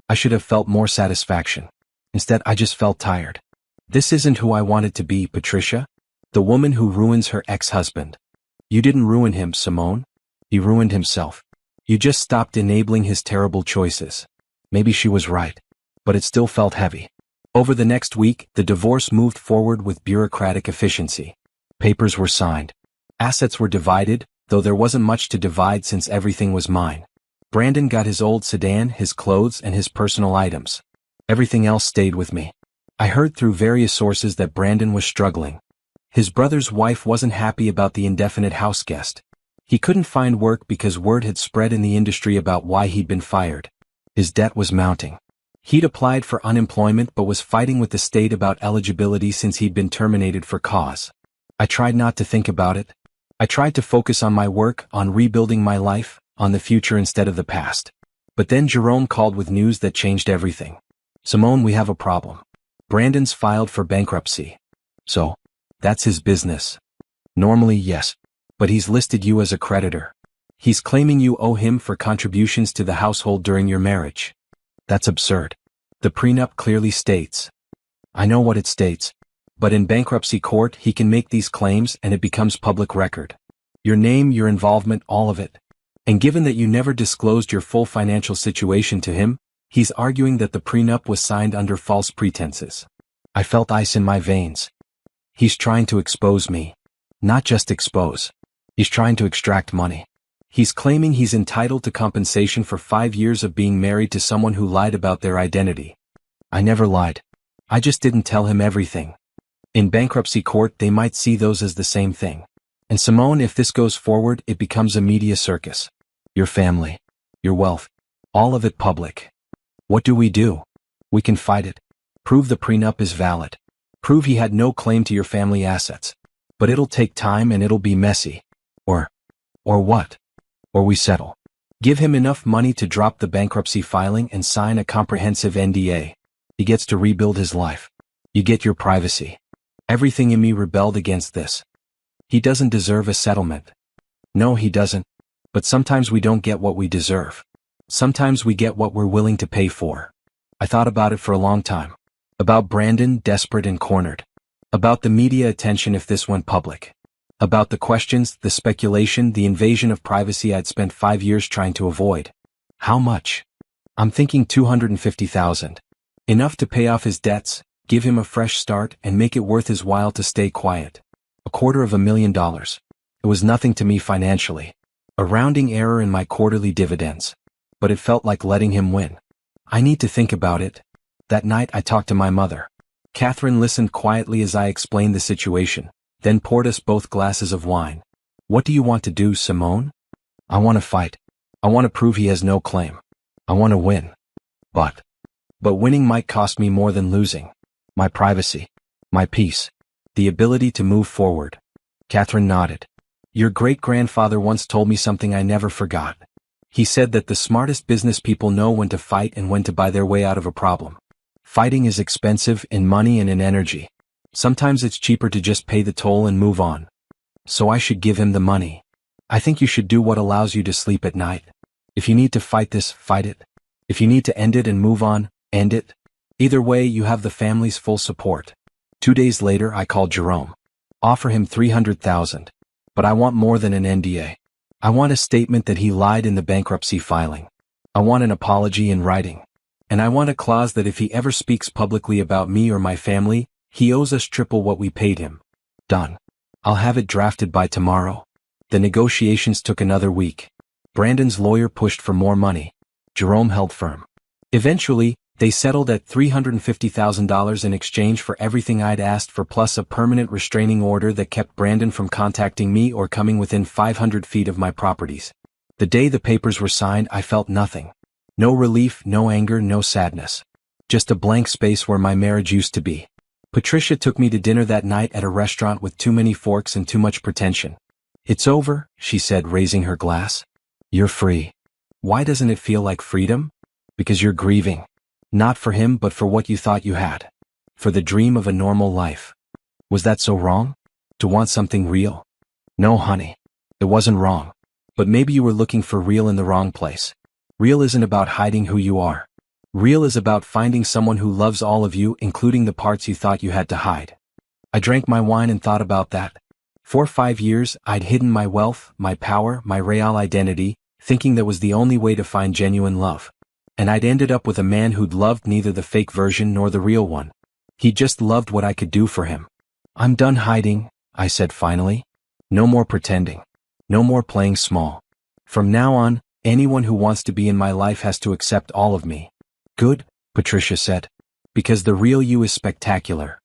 I should have felt more satisfaction. Instead, I just felt tired. This isn't who I wanted to be, Patricia. The woman who ruins her ex-husband. You didn't ruin him, Simone. He ruined himself. You just stopped enabling his terrible choices. Maybe she was right. But it still felt heavy. Over the next week, the divorce moved forward with bureaucratic efficiency. Papers were signed. Assets were divided, though there wasn't much to divide since everything was mine. Brandon got his old sedan, his clothes, and his personal items. Everything else stayed with me. I heard through various sources that Brandon was struggling. His brother's wife wasn't happy about the indefinite house guest. He couldn't find work because word had spread in the industry about why he'd been fired. His debt was mounting. He'd applied for unemployment but was fighting with the state about eligibility since he'd been terminated for cause. I tried not to think about it. I tried to focus on my work, on rebuilding my life, on the future instead of the past. But then Jerome called with news that changed everything. Simone, we have a problem. Brandon's filed for bankruptcy. So, that's his business. Normally, yes. But he's listed you as a creditor. He's claiming you owe him for contributions to the household during your marriage. That's absurd. The prenup clearly states. I know what it states. But in bankruptcy court, he can make these claims and it becomes public record. Your name, your involvement, all of it. And given that you never disclosed your full financial situation to him, he's arguing that the prenup was signed under false pretenses. I felt ice in my veins. He's trying to expose me. Not just expose. He's trying to extract money. He's claiming he's entitled to compensation for 5 years of being married to someone who lied about their identity. I never lied. I just didn't tell him everything. In bankruptcy court, they might see those as the same thing. And Simone, if this goes forward, it becomes a media circus. Your family, your wealth, all of it public. What do? We can fight it. Prove the prenup is valid. Prove he had no claim to your family assets. But it'll take time and it'll be messy. Or what? Or we settle. Give him enough money to drop the bankruptcy filing and sign a comprehensive NDA. He gets to rebuild his life. You get your privacy. Everything in me rebelled against this. He doesn't deserve a settlement. No, he doesn't. But sometimes we don't get what we deserve. Sometimes we get what we're willing to pay for. I thought about it for a long time. About Brandon, desperate and cornered. About the media attention if this went public. About the questions, the speculation, the invasion of privacy I'd spent 5 years trying to avoid. How much? I'm thinking $250,000. Enough to pay off his debts, give him a fresh start, and make it worth his while to stay quiet. $250,000. It was nothing to me financially. A rounding error in my quarterly dividends. But it felt like letting him win. I need to think about it. That night I talked to my mother. Catherine listened quietly as I explained the situation, then poured us both glasses of wine. What do you want to do, Simone? I want to fight. I want to prove he has no claim. I want to win. But winning might cost me more than losing. My privacy. My peace. The ability to move forward. Catherine nodded. Your great-grandfather once told me something I never forgot. He said that the smartest business people know when to fight and when to buy their way out of a problem. Fighting is expensive in money and in energy. Sometimes it's cheaper to just pay the toll and move on. So I should give him the money. I think you should do what allows you to sleep at night. If you need to fight this, fight it. If you need to end it and move on, end it. Either way, you have the family's full support. 2 days later, I called Jerome. Offer him $300,000. But I want more than an NDA. I want a statement that he lied in the bankruptcy filing. I want an apology in writing. And I want a clause that if he ever speaks publicly about me or my family, he owes us triple what we paid him. Done. I'll have it drafted by tomorrow. The negotiations took another week. Brandon's lawyer pushed for more money. Jerome held firm. Eventually, they settled at $350,000 in exchange for everything I'd asked for plus a permanent restraining order that kept Brandon from contacting me or coming within 500 feet of my properties. The day the papers were signed, I felt nothing. No relief, no anger, no sadness. Just a blank space where my marriage used to be. Patricia took me to dinner that night at a restaurant with too many forks and too much pretension. "It's over," she said, raising her glass. "You're free." Why doesn't it feel like freedom? Because you're grieving. Not for him, but for what you thought you had. For the dream of a normal life. Was that so wrong? To want something real? No, honey. It wasn't wrong. But maybe you were looking for real in the wrong place. Real isn't about hiding who you are. Real is about finding someone who loves all of you, including the parts you thought you had to hide. I drank my wine and thought about that. For 5 years, I'd hidden my wealth, my power, my real identity, thinking that was the only way to find genuine love. And I'd ended up with a man who'd loved neither the fake version nor the real one. He just loved what I could do for him. "I'm done hiding," I said finally. "No more pretending. No more playing small. From now on, anyone who wants to be in my life has to accept all of me." "Good," Patricia said. "Because the real you is spectacular."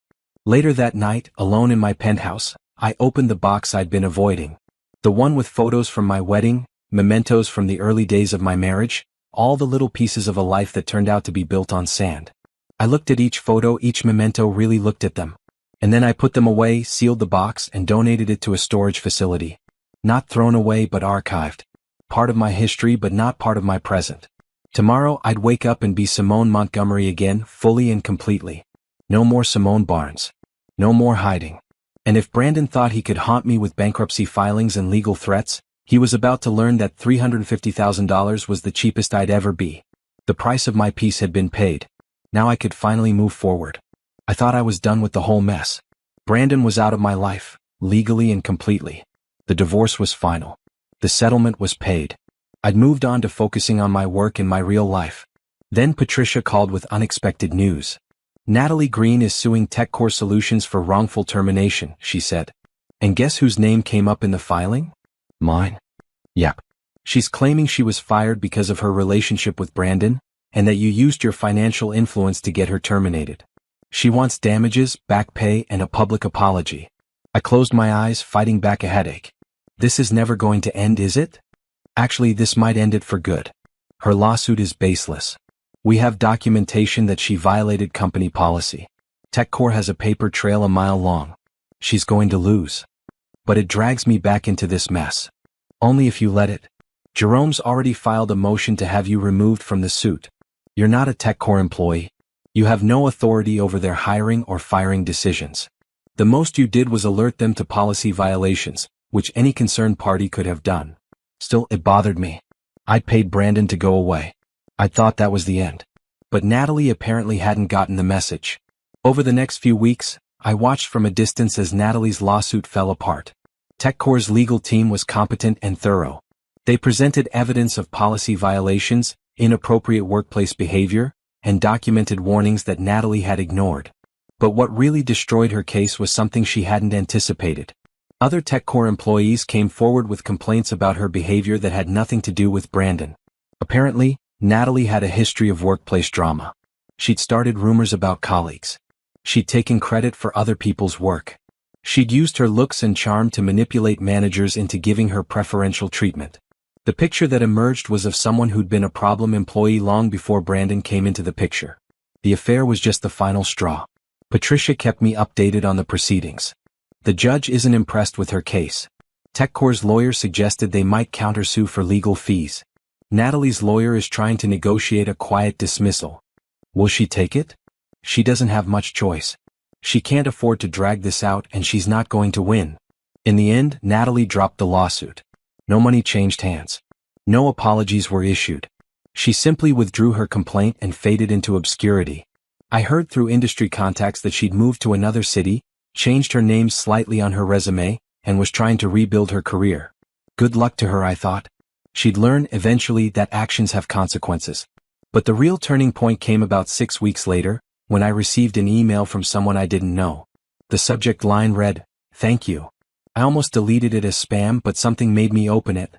Later that night, alone in my penthouse, I opened the box I'd been avoiding. The one with photos from my wedding, mementos from the early days of my marriage, all the little pieces of a life that turned out to be built on sand. I looked at each photo, each memento, really looked at them. And then I put them away, sealed the box, and donated it to a storage facility. Not thrown away but archived. Part of my history but not part of my present. Tomorrow I'd wake up and be Simone Montgomery again, fully and completely. No more Simone Barnes. No more hiding. And if Brandon thought he could haunt me with bankruptcy filings and legal threats, he was about to learn that $350,000 was the cheapest I'd ever be. The price of my peace had been paid. Now I could finally move forward. I thought I was done with the whole mess. Brandon was out of my life, legally and completely. The divorce was final. The settlement was paid. I'd moved on to focusing on my work and my real life. Then Patricia called with unexpected news. "Natalie Green is suing TechCore Solutions for wrongful termination," she said. "And guess whose name came up in the filing? Mine." "Yep. She's claiming she was fired because of her relationship with Brandon, and that you used your financial influence to get her terminated. She wants damages, back pay, and a public apology." I closed my eyes, fighting back a headache. This is never going to end, is it? Actually, this might end it for good. Her lawsuit is baseless. We have documentation that she violated company policy. TechCore has a paper trail a mile long. She's going to lose. But it drags me back into this mess. Only if you let it. Jerome's already filed a motion to have you removed from the suit. You're not a TechCore employee. You have no authority over their hiring or firing decisions. The most you did was alert them to policy violations, which any concerned party could have done. Still, it bothered me. I'd paid Brandon to go away. I thought that was the end. But Natalie apparently hadn't gotten the message. Over the next few weeks, I watched from a distance as Natalie's lawsuit fell apart. TechCore's legal team was competent and thorough. They presented evidence of policy violations, inappropriate workplace behavior, and documented warnings that Natalie had ignored. But what really destroyed her case was something she hadn't anticipated. Other TechCore employees came forward with complaints about her behavior that had nothing to do with Brandon. Apparently, Natalie had a history of workplace drama. She'd started rumors about colleagues. She'd taken credit for other people's work. She'd used her looks and charm to manipulate managers into giving her preferential treatment. The picture that emerged was of someone who'd been a problem employee long before Brandon came into the picture. The affair was just the final straw. Patricia kept me updated on the proceedings. The judge isn't impressed with her case. TechCore's lawyer suggested they might countersue for legal fees. Natalie's lawyer is trying to negotiate a quiet dismissal. Will she take it? She doesn't have much choice. She can't afford to drag this out, and she's not going to win. In the end, Natalie dropped the lawsuit. No money changed hands. No apologies were issued. She simply withdrew her complaint and faded into obscurity. I heard through industry contacts that she'd moved to another city, changed her name slightly on her resume, and was trying to rebuild her career. Good luck to her, I thought. She'd learn eventually that actions have consequences. But the real turning point came about 6 weeks later, when I received an email from someone I didn't know. The subject line read, "Thank you." I almost deleted it as spam, but something made me open it.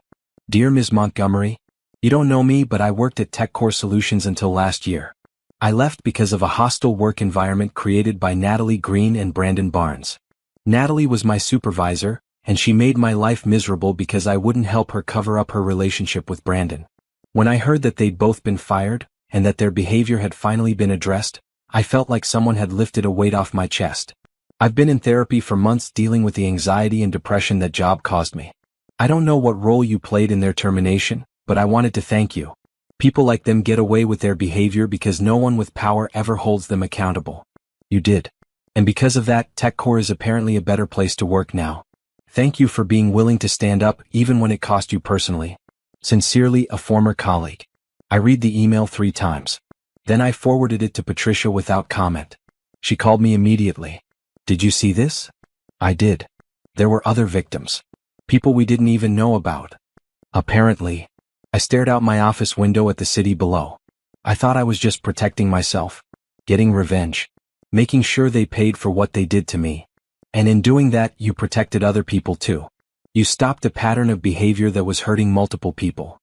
"Dear Ms. Montgomery, you don't know me, but I worked at TechCore Solutions until last year. I left because of a hostile work environment created by Natalie Green and Brandon Barnes. Natalie was my supervisor, and she made my life miserable because I wouldn't help her cover up her relationship with Brandon. When I heard that they'd both been fired, and that their behavior had finally been addressed, I felt like someone had lifted a weight off my chest. I've been in therapy for months dealing with the anxiety and depression that job caused me. I don't know what role you played in their termination, but I wanted to thank you. People like them get away with their behavior because no one with power ever holds them accountable. You did. And because of that, TechCore is apparently a better place to work now. Thank you for being willing to stand up even when it cost you personally. Sincerely, a former colleague." I read the email 3 times. Then I forwarded it to Patricia without comment. She called me immediately. "Did you see this?" I did. There were other victims. People we didn't even know about. Apparently. I stared out my office window at the city below. I thought I was just protecting myself. Getting revenge. Making sure they paid for what they did to me. And in doing that, you protected other people too. You stopped a pattern of behavior that was hurting multiple people.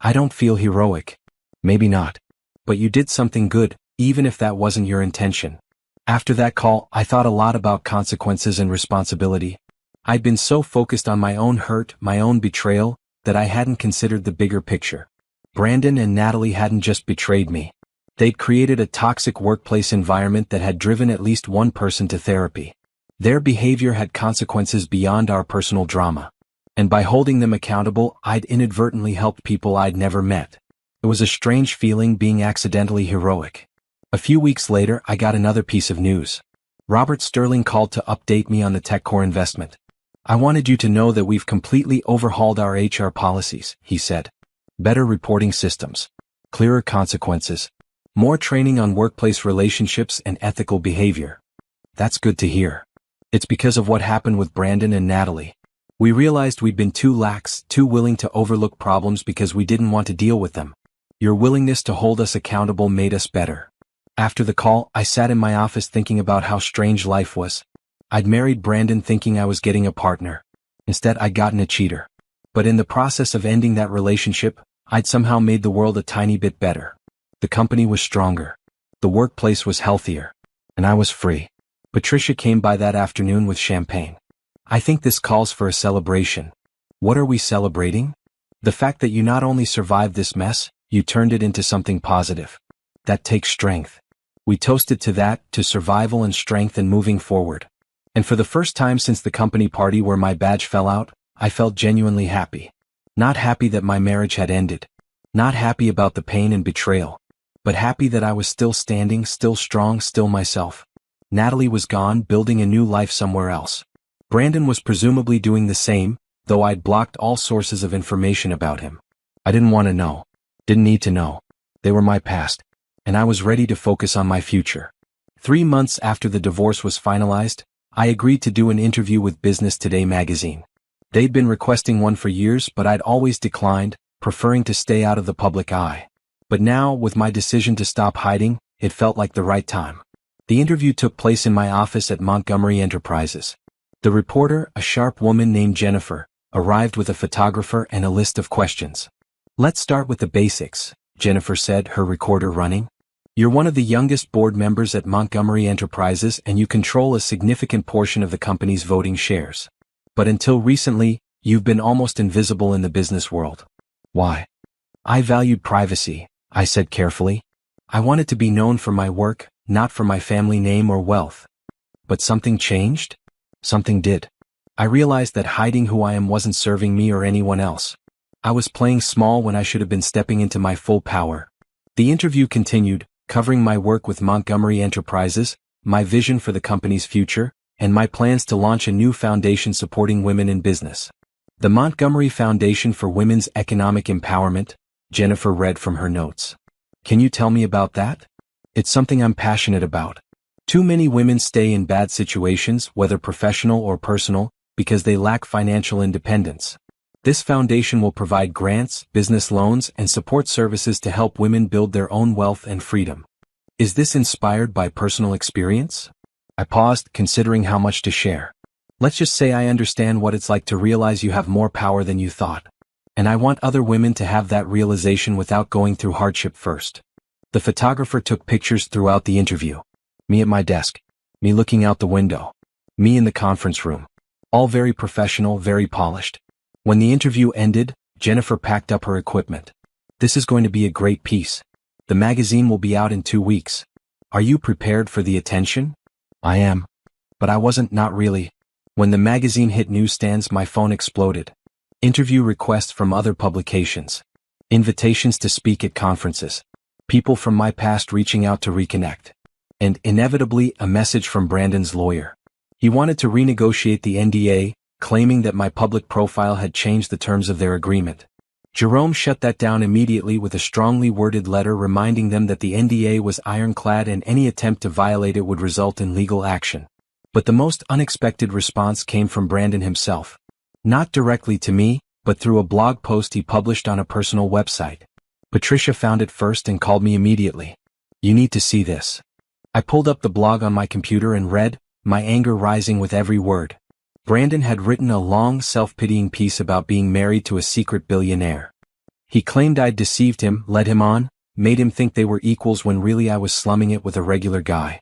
I don't feel heroic. Maybe not. But you did something good, even if that wasn't your intention. After that call, I thought a lot about consequences and responsibility. I'd been so focused on my own hurt, my own betrayal, that I hadn't considered the bigger picture. Brandon and Natalie hadn't just betrayed me. They'd created a toxic workplace environment that had driven at least one person to therapy. Their behavior had consequences beyond our personal drama. And by holding them accountable, I'd inadvertently helped people I'd never met. It was a strange feeling being accidentally heroic. A few weeks later, I got another piece of news. Robert Sterling called to update me on the TechCore investment. "I wanted you to know that we've completely overhauled our HR policies," he said. "Better reporting systems. Clearer consequences. More training on workplace relationships and ethical behavior." That's good to hear. It's because of what happened with Brandon and Natalie. We realized we'd been too lax, too willing to overlook problems because we didn't want to deal with them. Your willingness to hold us accountable made us better. After the call, I sat in my office thinking about how strange life was. I'd married Brandon thinking I was getting a partner. Instead, I'd gotten a cheater. But in the process of ending that relationship, I'd somehow made the world a tiny bit better. The company was stronger. The workplace was healthier. And I was free. Patricia came by that afternoon with champagne. "I think this calls for a celebration." "What are we celebrating?" "The fact that you not only survived this mess, you turned it into something positive. That takes strength." We toasted to that, to survival and strength and moving forward. And for the first time since the company party where my badge fell out, I felt genuinely happy. Not happy that my marriage had ended. Not happy about the pain and betrayal. But happy that I was still standing, still strong, still myself. Natalie was gone, building a new life somewhere else. Brandon was presumably doing the same, though I'd blocked all sources of information about him. I didn't want to know. Didn't need to know. They were my past. And I was ready to focus on my future. 3 months after the divorce was finalized, I agreed to do an interview with Business Today magazine. They'd been requesting one for years, but I'd always declined, preferring to stay out of the public eye. But now, with my decision to stop hiding, it felt like the right time. The interview took place in my office at Montgomery Enterprises. The reporter, a sharp woman named Jennifer, arrived with a photographer and a list of questions. "Let's start with the basics," Jennifer said, her recorder running. "You're one of the youngest board members at Montgomery Enterprises and you control a significant portion of the company's voting shares. But until recently, you've been almost invisible in the business world. Why?" "I valued privacy," I said carefully. "I wanted to be known for my work, not for my family name or wealth." "But something changed?" "Something did. I realized that hiding who I am wasn't serving me or anyone else. I was playing small when I should have been stepping into my full power." The interview continued, covering my work with Montgomery Enterprises, my vision for the company's future, and my plans to launch a new foundation supporting women in business. "The Montgomery Foundation for Women's Economic Empowerment," Jennifer read from her notes. "Can you tell me about that?" "It's something I'm passionate about. Too many women stay in bad situations, whether professional or personal, because they lack financial independence. This foundation will provide grants, business loans, and support services to help women build their own wealth and freedom. Is this inspired by personal experience? I paused, considering how much to share. Let's just say I understand what it's like to realize you have more power than you thought. And I want other women to have that realization without going through hardship first. The photographer took pictures throughout the interview. Me at my desk. Me looking out the window. Me in the conference room. All very professional, very polished. When the interview ended, Jennifer packed up her equipment. This is going to be a great piece. The magazine will be out in 2 weeks. Are you prepared for the attention? I am. But I wasn't, not really. When the magazine hit newsstands, my phone exploded. Interview requests from other publications. Invitations to speak at conferences. People from my past reaching out to reconnect. And, inevitably, a message from Brandon's lawyer. He wanted to renegotiate the NDA, claiming that my public profile had changed the terms of their agreement. Jerome shut that down immediately with a strongly worded letter reminding them that the NDA was ironclad and any attempt to violate it would result in legal action. But the most unexpected response came from Brandon himself. Not directly to me, but through a blog post he published on a personal website. Patricia found it first and called me immediately. You need to see this. I pulled up the blog on my computer and read, my anger rising with every word. Brandon had written a long, self-pitying piece about being married to a secret billionaire. He claimed I'd deceived him, led him on, made him think they were equals when really I was slumming it with a regular guy.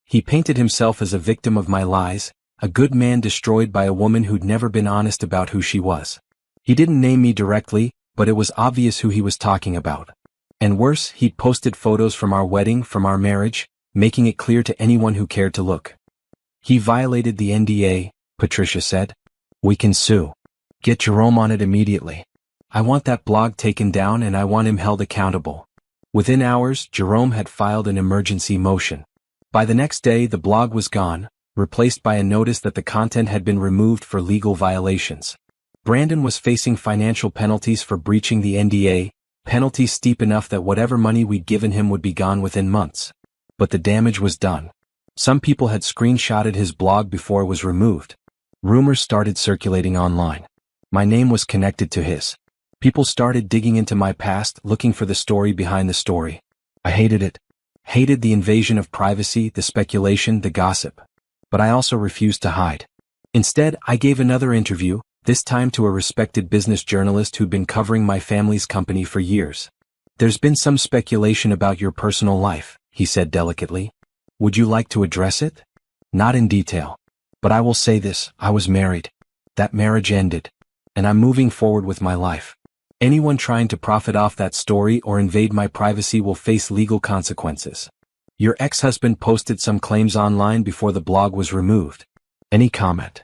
He painted himself as a victim of my lies, a good man destroyed by a woman who'd never been honest about who she was. He didn't name me directly, but it was obvious who he was talking about. And worse, he'd posted photos from our wedding, from our marriage, making it clear to anyone who cared to look. He violated the NDA, Patricia said. We can sue. Get Jerome on it immediately. I want that blog taken down and I want him held accountable. Within hours, Jerome had filed an emergency motion. By the next day, the blog was gone, replaced by a notice that the content had been removed for legal violations. Brandon was facing financial penalties for breaching the NDA, penalties steep enough that whatever money we'd given him would be gone within months. But the damage was done. Some people had screenshotted his blog before it was removed. Rumors started circulating online. My name was connected to his. People started digging into my past, looking for the story behind the story. I hated it. Hated the invasion of privacy, the speculation, the gossip. But I also refused to hide. Instead, I gave another interview, this time to a respected business journalist who'd been covering my family's company for years. There's been some speculation about your personal life, he said delicately. Would you like to address it? Not in detail. But I will say this, I was married. That marriage ended. And I'm moving forward with my life. Anyone trying to profit off that story or invade my privacy will face legal consequences. Your ex-husband posted some claims online before the blog was removed. Any comment?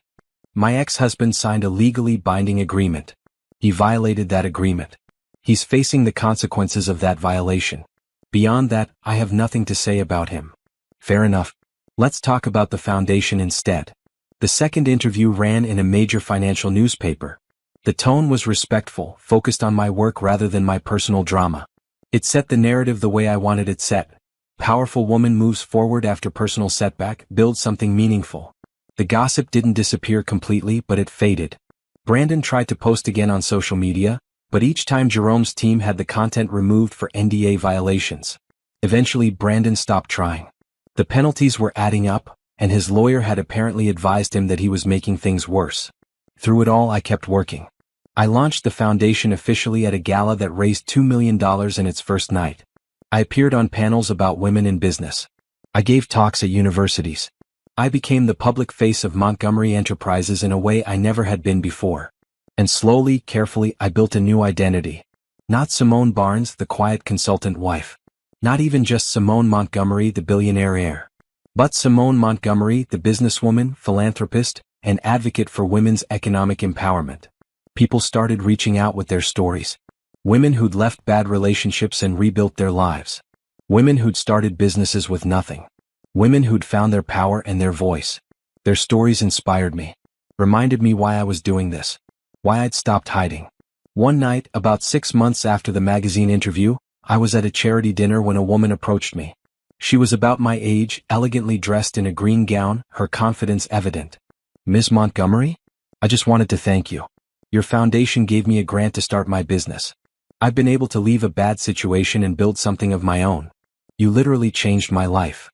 My ex-husband signed a legally binding agreement. He violated that agreement. He's facing the consequences of that violation. Beyond that, I have nothing to say about him. Fair enough. Let's talk about the foundation instead. The second interview ran in a major financial newspaper. The tone was respectful, focused on my work rather than my personal drama. It set the narrative the way I wanted it set. Powerful woman moves forward after personal setback, builds something meaningful. The gossip didn't disappear completely, but it faded. Brandon tried to post again on social media, but each time Jerome's team had the content removed for NDA violations. Eventually Brandon stopped trying. The penalties were adding up, and his lawyer had apparently advised him that he was making things worse. Through it all, I kept working. I launched the foundation officially at a gala that raised $2 million in its first night. I appeared on panels about women in business. I gave talks at universities. I became the public face of Montgomery Enterprises in a way I never had been before. And slowly, carefully, I built a new identity. Not Simone Barnes, the quiet consultant wife. Not even just Simone Montgomery, the billionaire heir. But Simone Montgomery, the businesswoman, philanthropist, and advocate for women's economic empowerment. People started reaching out with their stories. Women who'd left bad relationships and rebuilt their lives. Women who'd started businesses with nothing. Women who'd found their power and their voice. Their stories inspired me. Reminded me why I was doing this. Why I'd stopped hiding. One night, about 6 months after the magazine interview, I was at a charity dinner when a woman approached me. She was about my age, elegantly dressed in a green gown, her confidence evident. "Miss Montgomery? I just wanted to thank you. Your foundation gave me a grant to start my business. I've been able to leave a bad situation and build something of my own. You literally changed my life."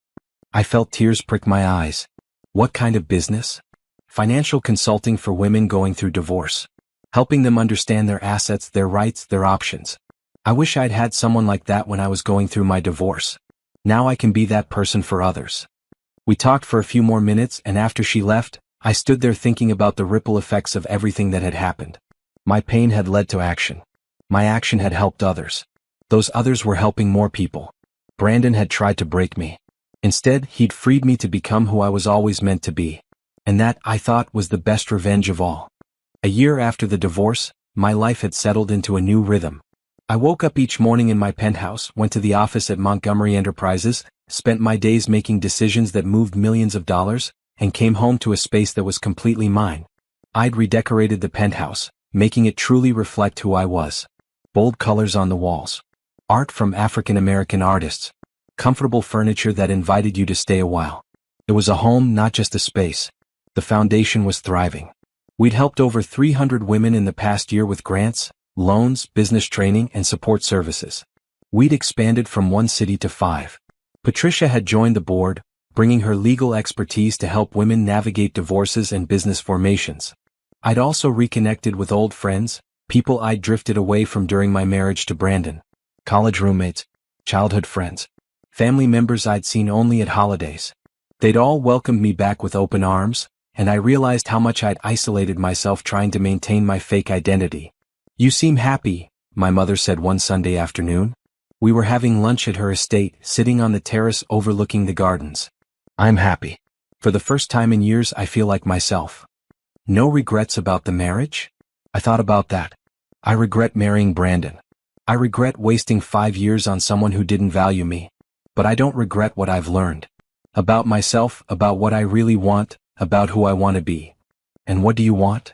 I felt tears prick my eyes. What kind of business? Financial consulting for women going through divorce. Helping them understand their assets, their rights, their options. I wish I'd had someone like that when I was going through my divorce. Now I can be that person for others. We talked for a few more minutes, and after she left, I stood there thinking about the ripple effects of everything that had happened. My pain had led to action. My action had helped others. Those others were helping more people. Brandon had tried to break me. Instead, he'd freed me to become who I was always meant to be. And that, I thought, was the best revenge of all. A year after the divorce, my life had settled into a new rhythm. I woke up each morning in my penthouse, went to the office at Montgomery Enterprises, spent my days making decisions that moved millions of dollars, and came home to a space that was completely mine. I'd redecorated the penthouse, making it truly reflect who I was. Bold colors on the walls. Art from African American artists. Comfortable furniture that invited you to stay a while. It was a home, not just a space. The foundation was thriving. We'd helped over 300 women in the past year with grants, loans, business training, and support services. We'd expanded from 1 city to 5. Patricia had joined the board, bringing her legal expertise to help women navigate divorces and business formations. I'd also reconnected with old friends, people I'd drifted away from during my marriage to Brandon. College roommates, childhood friends, family members I'd seen only at holidays. They'd all welcomed me back with open arms, and I realized how much I'd isolated myself trying to maintain my fake identity. "You seem happy," my mother said one Sunday afternoon. We were having lunch at her estate, sitting on the terrace overlooking the gardens. "I'm happy. For the first time in years I feel like myself." No regrets about the marriage? I thought about that. I regret marrying Brandon. I regret wasting 5 years on someone who didn't value me. But I don't regret what I've learned. About myself, about what I really want, about who I want to be. And what do you want?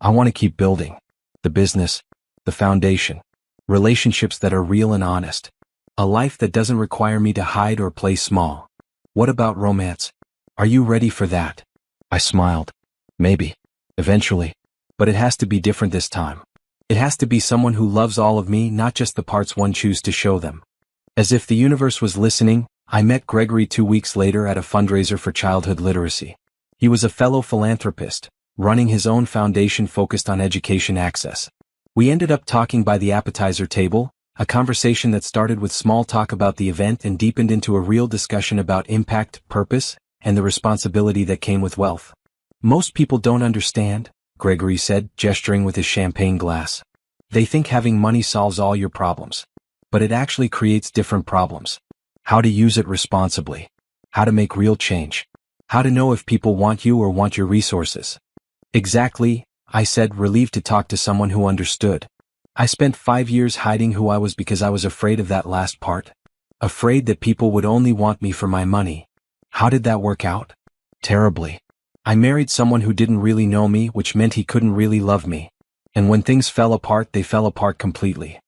I want to keep building. The business. The foundation. Relationships that are real and honest. A life that doesn't require me to hide or play small. What about romance? Are you ready for that? I smiled. Maybe. Eventually. But it has to be different this time. It has to be someone who loves all of me, not just the parts one chooses to show them. As if the universe was listening, I met Gregory 2 weeks later at a fundraiser for childhood literacy. He was a fellow philanthropist, running his own foundation focused on education access. We ended up talking by the appetizer table, a conversation that started with small talk about the event and deepened into a real discussion about impact, purpose, and the responsibility that came with wealth. "Most people don't understand," Gregory said, gesturing with his champagne glass. "They think having money solves all your problems. But it actually creates different problems. How to use it responsibly. How to make real change. How to know if people want you or want your resources." "Exactly," I said, relieved to talk to someone who understood. I spent 5 years hiding who I was because I was afraid of that last part. Afraid that people would only want me for my money. How did that work out? Terribly. I married someone who didn't really know me, which meant he couldn't really love me. And when things fell apart, they fell apart completely.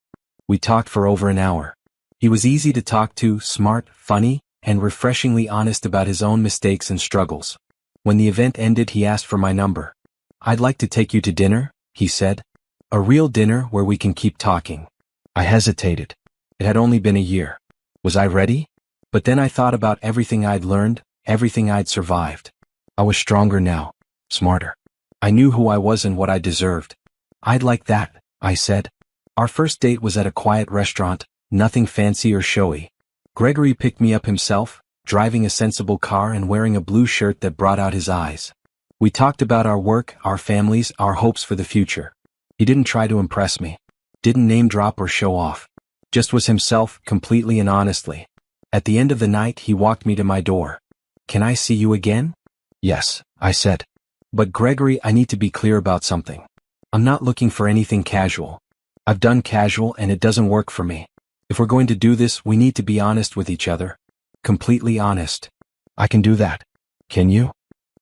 We talked for over an hour. He was easy to talk to, smart, funny, and refreshingly honest about his own mistakes and struggles. When the event ended, he asked for my number. "I'd like to take you to dinner," he said. "A real dinner where we can keep talking." I hesitated. It had only been a year. Was I ready? But then I thought about everything I'd learned, everything I'd survived. I was stronger now, smarter. I knew who I was and what I deserved. "I'd like that," I said. Our first date was at a quiet restaurant, nothing fancy or showy. Gregory picked me up himself, driving a sensible car and wearing a blue shirt that brought out his eyes. We talked about our work, our families, our hopes for the future. He didn't try to impress me. Didn't name drop or show off. Just was himself, completely and honestly. At the end of the night, he walked me to my door. "Can I see you again?" "Yes," I said. "But Gregory, I need to be clear about something. I'm not looking for anything casual. I've done casual and it doesn't work for me. If we're going to do this, we need to be honest with each other. Completely honest." "I can do that." "Can you?"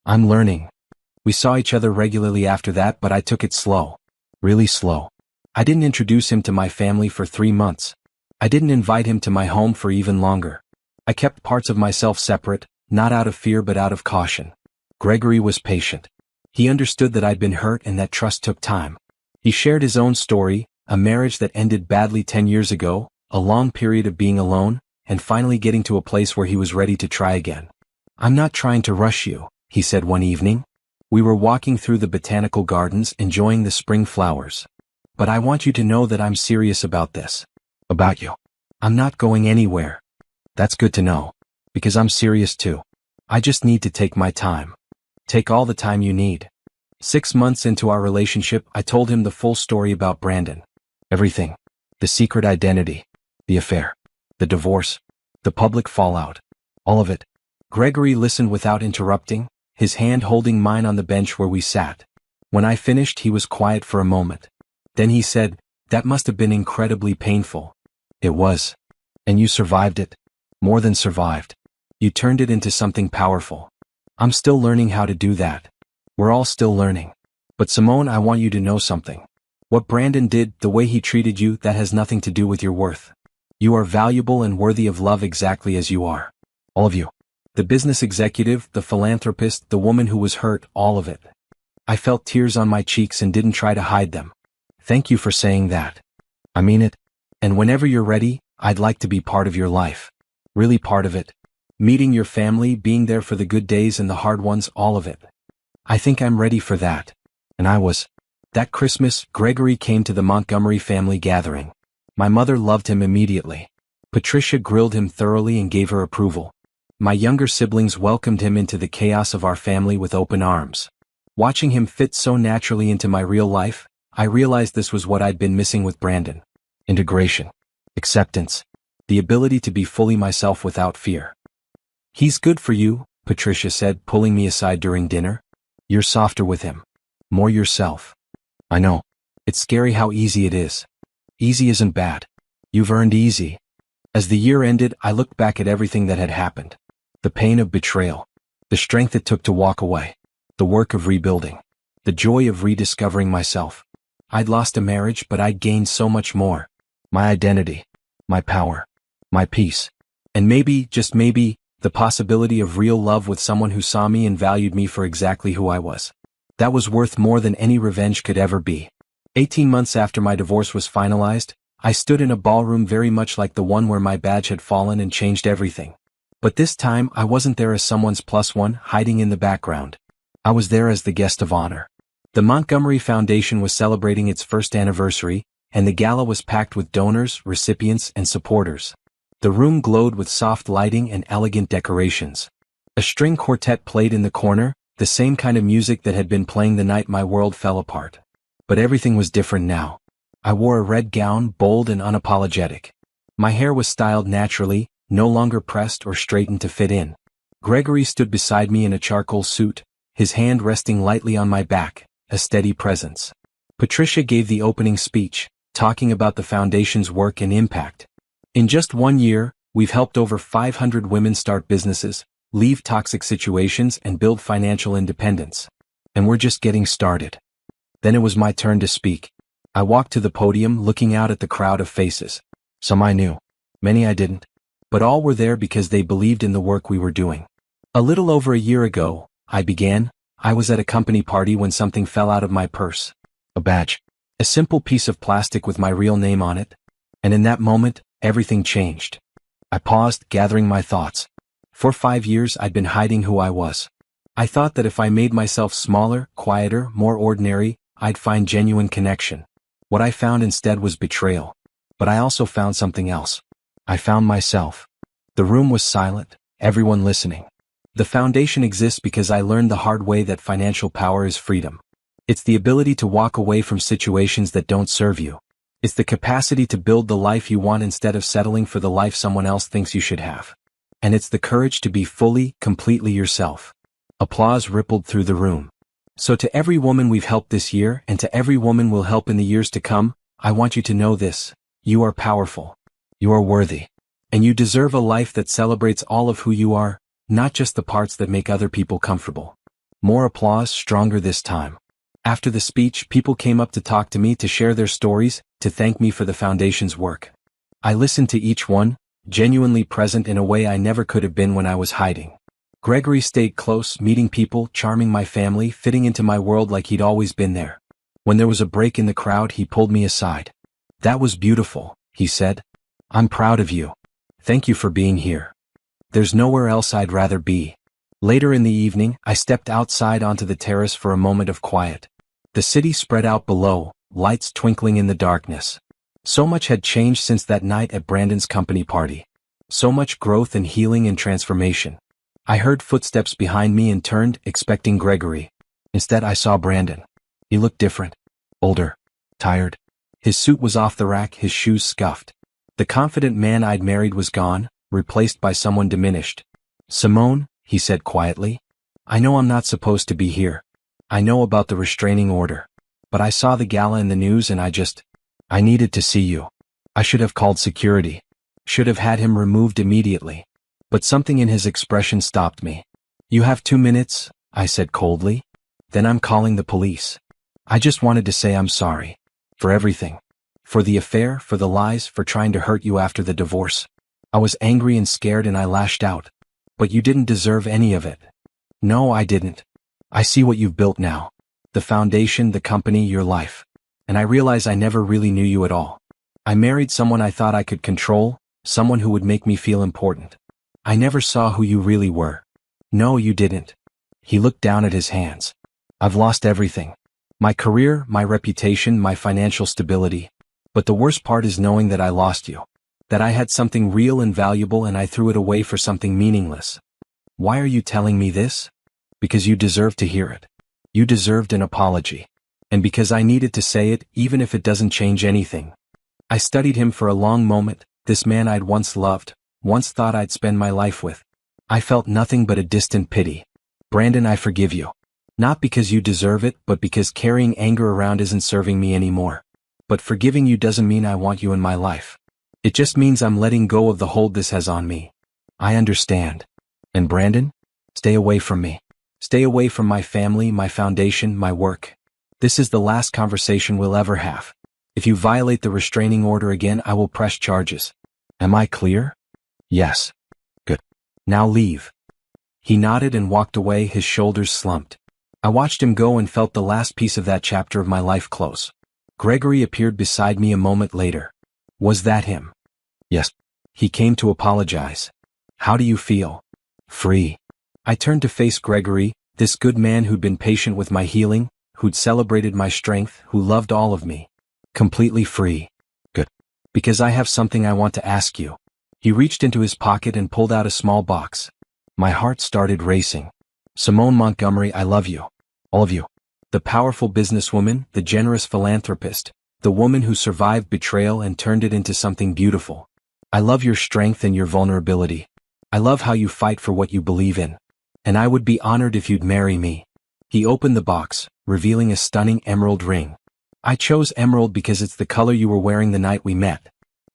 "I'm learning." We saw each other regularly after that, but I took it slow. Really slow. I didn't introduce him to my family for 3 months. I didn't invite him to my home for even longer. I kept parts of myself separate, not out of fear but out of caution. Gregory was patient. He understood that I'd been hurt and that trust took time. He shared his own story, a marriage that ended badly 10 years ago, a long period of being alone, and finally getting to a place where he was ready to try again. "I'm not trying to rush you," he said one evening. We were walking through the botanical gardens enjoying the spring flowers. "But I want you to know that I'm serious about this. About you. I'm not going anywhere." "That's good to know. Because I'm serious too. I just need to take my time." "Take all the time you need." 6 months into our relationship, I told him the full story about Brandon. Everything. The secret identity. The affair. The divorce. The public fallout. All of it. Gregory listened without interrupting, his hand holding mine on the bench where we sat. When I finished, he was quiet for a moment. Then he said, "That must have been incredibly painful." "It was. And you survived it. More than survived. You turned it into something powerful." "I'm still learning how to do that. We're all still learning. But Simone, I want you to know something. What Brandon did, the way he treated you, that has nothing to do with your worth. You are valuable and worthy of love exactly as you are. All of you. The business executive, the philanthropist, the woman who was hurt, all of it." I felt tears on my cheeks and didn't try to hide them. "Thank you for saying that. I mean it. And whenever you're ready, I'd like to be part of your life. Really part of it. Meeting your family, being there for the good days and the hard ones, all of it. I think I'm ready for that." And I was. That Christmas, Gregory came to the Montgomery family gathering. My mother loved him immediately. Patricia grilled him thoroughly and gave her approval. My younger siblings welcomed him into the chaos of our family with open arms. Watching him fit so naturally into my real life, I realized this was what I'd been missing with Brandon. Integration. Acceptance. The ability to be fully myself without fear. "He's good for you," Patricia said, pulling me aside during dinner. "You're softer with him. More yourself." "I know. It's scary how easy it is." "Easy isn't bad. You've earned easy." As the year ended, I looked back at everything that had happened. The pain of betrayal. The strength it took to walk away. The work of rebuilding. The joy of rediscovering myself. I'd lost a marriage, but I'd gained so much more. My identity. My power. My peace. And maybe, just maybe, the possibility of real love with someone who saw me and valued me for exactly who I was. That was worth more than any revenge could ever be. 18 months after my divorce was finalized, I stood in a ballroom very much like the one where my badge had fallen and changed everything. But this time, I wasn't there as someone's plus one, hiding in the background. I was there as the guest of honor. The Montgomery Foundation was celebrating its first anniversary, and the gala was packed with donors, recipients, and supporters. The room glowed with soft lighting and elegant decorations. A string quartet played in the corner, the same kind of music that had been playing the night my world fell apart. But everything was different now. I wore a red gown, bold and unapologetic. My hair was styled naturally, no longer pressed or straightened to fit in. Gregory stood beside me in a charcoal suit, his hand resting lightly on my back, a steady presence. Patricia gave the opening speech, talking about the foundation's work and impact. In just 1 year, we've helped over 500 women start businesses, leave toxic situations and build financial independence. And we're just getting started. Then it was my turn to speak. I walked to the podium looking out at the crowd of faces. Some I knew. Many I didn't. But all were there because they believed in the work we were doing. "A little over a year ago," I began, "I was at a company party when something fell out of my purse. A badge. A simple piece of plastic with my real name on it. And in that moment, everything changed." I paused, gathering my thoughts. For 5 years I'd been hiding who I was. I thought that if I made myself smaller, quieter, more ordinary, I'd find genuine connection. What I found instead was betrayal. But I also found something else. I found myself. The room was silent, everyone listening. The foundation exists because I learned the hard way that financial power is freedom. It's the ability to walk away from situations that don't serve you. It's the capacity to build the life you want instead of settling for the life someone else thinks you should have. And it's the courage to be fully, completely yourself. Applause rippled through the room. So to every woman we've helped this year and to every woman we'll help in the years to come, I want you to know this. You are powerful. You are worthy. And you deserve a life that celebrates all of who you are, not just the parts that make other people comfortable. More applause, stronger this time. After the speech, people came up to talk to me, to share their stories, to thank me for the foundation's work. I listened to each one, genuinely present in a way I never could have been when I was hiding. Gregory stayed close, meeting people, charming my family, fitting into my world like he'd always been there. When there was a break in the crowd, he pulled me aside. "That was beautiful," he said. "I'm proud of you. Thank you for being here. There's nowhere else I'd rather be." Later in the evening, I stepped outside onto the terrace for a moment of quiet. The city spread out below, lights twinkling in the darkness. So much had changed since that night at Brandon's company party. So much growth and healing and transformation. I heard footsteps behind me and turned, expecting Gregory. Instead, I saw Brandon. He looked different. Older. Tired. His suit was off the rack, his shoes scuffed. The confident man I'd married was gone, replaced by someone diminished. "Simone," he said quietly, "I know I'm not supposed to be here. I know about the restraining order. But I saw the gala in the news and I needed to see you. I should have called security. Should have had him removed immediately. But something in his expression stopped me." "You have 2 minutes," I said coldly. "Then I'm calling the police. I just wanted to say I'm sorry. For everything. For the affair, for the lies, for trying to hurt you after the divorce." I was angry and scared and I lashed out. "But you didn't deserve any of it." "No, I didn't. I see what you've built now. The foundation, the company, your life. And I realize I never really knew you at all. I married someone I thought I could control, someone who would make me feel important. I never saw who you really were." "No, you didn't." He looked down at his hands. "I've lost everything. My career, my reputation, my financial stability. But the worst part is knowing that I lost you. That I had something real and valuable and I threw it away for something meaningless. Why are you telling me this? Because you deserve to hear it. You deserved an apology. And because I needed to say it, even if it doesn't change anything." I studied him for a long moment, this man I'd once loved, once thought I'd spend my life with. I felt nothing but a distant pity. "Brandon, I forgive you. Not because you deserve it, but because carrying anger around isn't serving me anymore. But forgiving you doesn't mean I want you in my life. It just means I'm letting go of the hold this has on me. I understand. And Brandon? Stay away from me. Stay away from my family, my foundation, my work. This is the last conversation we'll ever have. If you violate the restraining order again, I will press charges. Am I clear?" "Yes." "Good. Now leave." He nodded and walked away, his shoulders slumped. I watched him go and felt the last piece of that chapter of my life close. Gregory appeared beside me a moment later. "Was that him?" "Yes." "He came to apologize. How do you feel?" "Free." I turned to face Gregory, this good man who'd been patient with my healing, who'd celebrated my strength, who loved all of me. "Completely free." "Good. Because I have something I want to ask you." He reached into his pocket and pulled out a small box. My heart started racing. "Simone Montgomery, I love you. All of you. The powerful businesswoman, the generous philanthropist, the woman who survived betrayal and turned it into something beautiful. I love your strength and your vulnerability. I love how you fight for what you believe in. And I would be honored if you'd marry me." He opened the box, revealing a stunning emerald ring. "I chose emerald because it's the color you were wearing the night we met.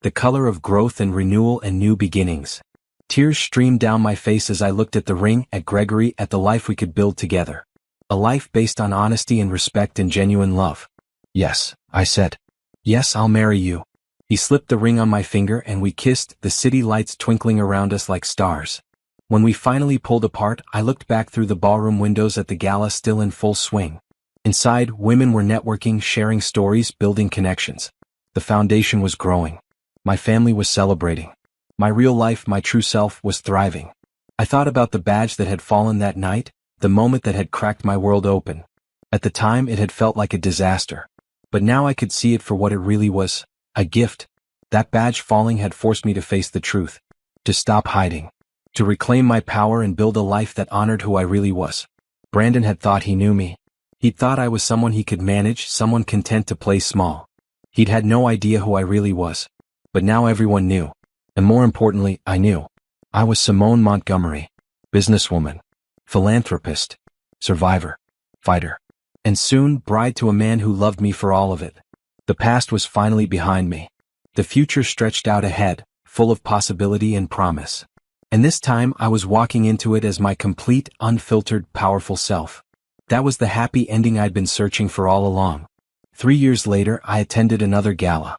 The color of growth and renewal and new beginnings." Tears streamed down my face as I looked at the ring, at Gregory, at the life we could build together. A life based on honesty and respect and genuine love. "Yes," I said. "Yes, I'll marry you." He slipped the ring on my finger and we kissed, the city lights twinkling around us like stars. When we finally pulled apart, I looked back through the ballroom windows at the gala still in full swing. Inside, women were networking, sharing stories, building connections. The foundation was growing. My family was celebrating. My real life, my true self, was thriving. I thought about the badge that had fallen that night, the moment that had cracked my world open. At the time, it had felt like a disaster. But now I could see it for what it really was, a gift. That badge falling had forced me to face the truth. To stop hiding. To reclaim my power and build a life that honored who I really was. Brandon had thought he knew me. He'd thought I was someone he could manage, someone content to play small. He'd had no idea who I really was. But now everyone knew. And more importantly, I knew. I was Simone Montgomery. Businesswoman. Philanthropist. Survivor. Fighter. And soon, bride to a man who loved me for all of it. The past was finally behind me. The future stretched out ahead, full of possibility and promise. And this time I was walking into it as my complete, unfiltered, powerful self. That was the happy ending I'd been searching for all along. 3 years later, I attended another gala.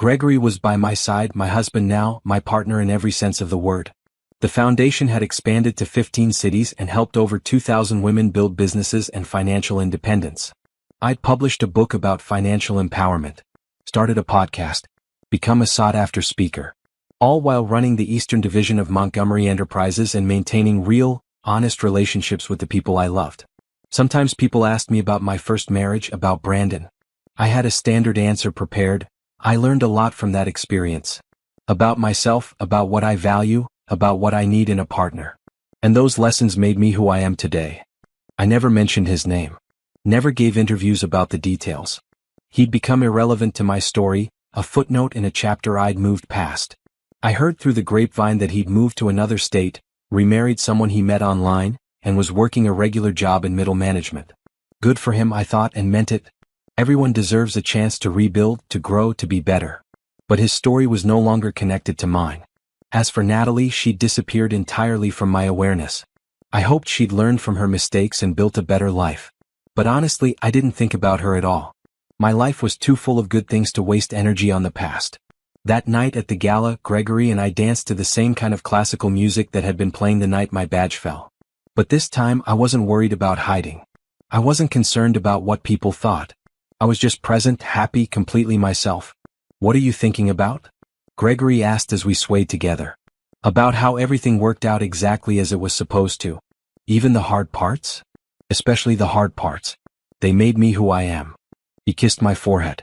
Gregory was by my side, my husband now, my partner in every sense of the word. The foundation had expanded to 15 cities and helped over 2,000 women build businesses and financial independence. I'd published a book about financial empowerment, started a podcast, become a sought-after speaker, all while running the Eastern Division of Montgomery Enterprises and maintaining real, honest relationships with the people I loved. Sometimes people asked me about my first marriage, about Brandon. I had a standard answer prepared. I learned a lot from that experience. About myself, about what I value, about what I need in a partner. And those lessons made me who I am today. I never mentioned his name. Never gave interviews about the details. He'd become irrelevant to my story, a footnote in a chapter I'd moved past. I heard through the grapevine that he'd moved to another state, remarried someone he met online, and was working a regular job in middle management. Good for him, I thought, and meant it. Everyone deserves a chance to rebuild, to grow, to be better. But his story was no longer connected to mine. As for Natalie, she'd disappeared entirely from my awareness. I hoped she'd learned from her mistakes and built a better life. But honestly, I didn't think about her at all. My life was too full of good things to waste energy on the past. That night at the gala, Gregory and I danced to the same kind of classical music that had been playing the night my badge fell. But this time I wasn't worried about hiding. I wasn't concerned about what people thought. I was just present, happy, completely myself. What are you thinking about? Gregory asked as we swayed together. About how everything worked out exactly as it was supposed to. Even the hard parts? Especially the hard parts. They made me who I am. He kissed my forehead.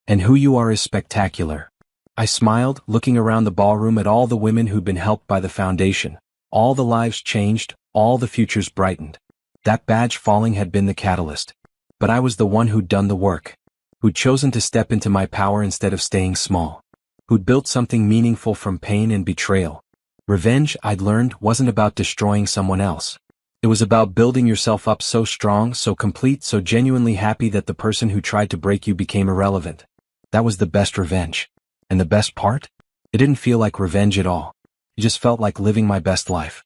And who you are is spectacular. I smiled, looking around the ballroom at all the women who'd been helped by the foundation. All the lives changed, all the futures brightened. That badge falling had been the catalyst. But I was the one who'd done the work. Who'd chosen to step into my power instead of staying small. Who'd built something meaningful from pain and betrayal. Revenge, I'd learned, wasn't about destroying someone else. It was about building yourself up so strong, so complete, so genuinely happy that the person who tried to break you became irrelevant. That was the best revenge. And the best part? It didn't feel like revenge at all. It just felt like living my best life.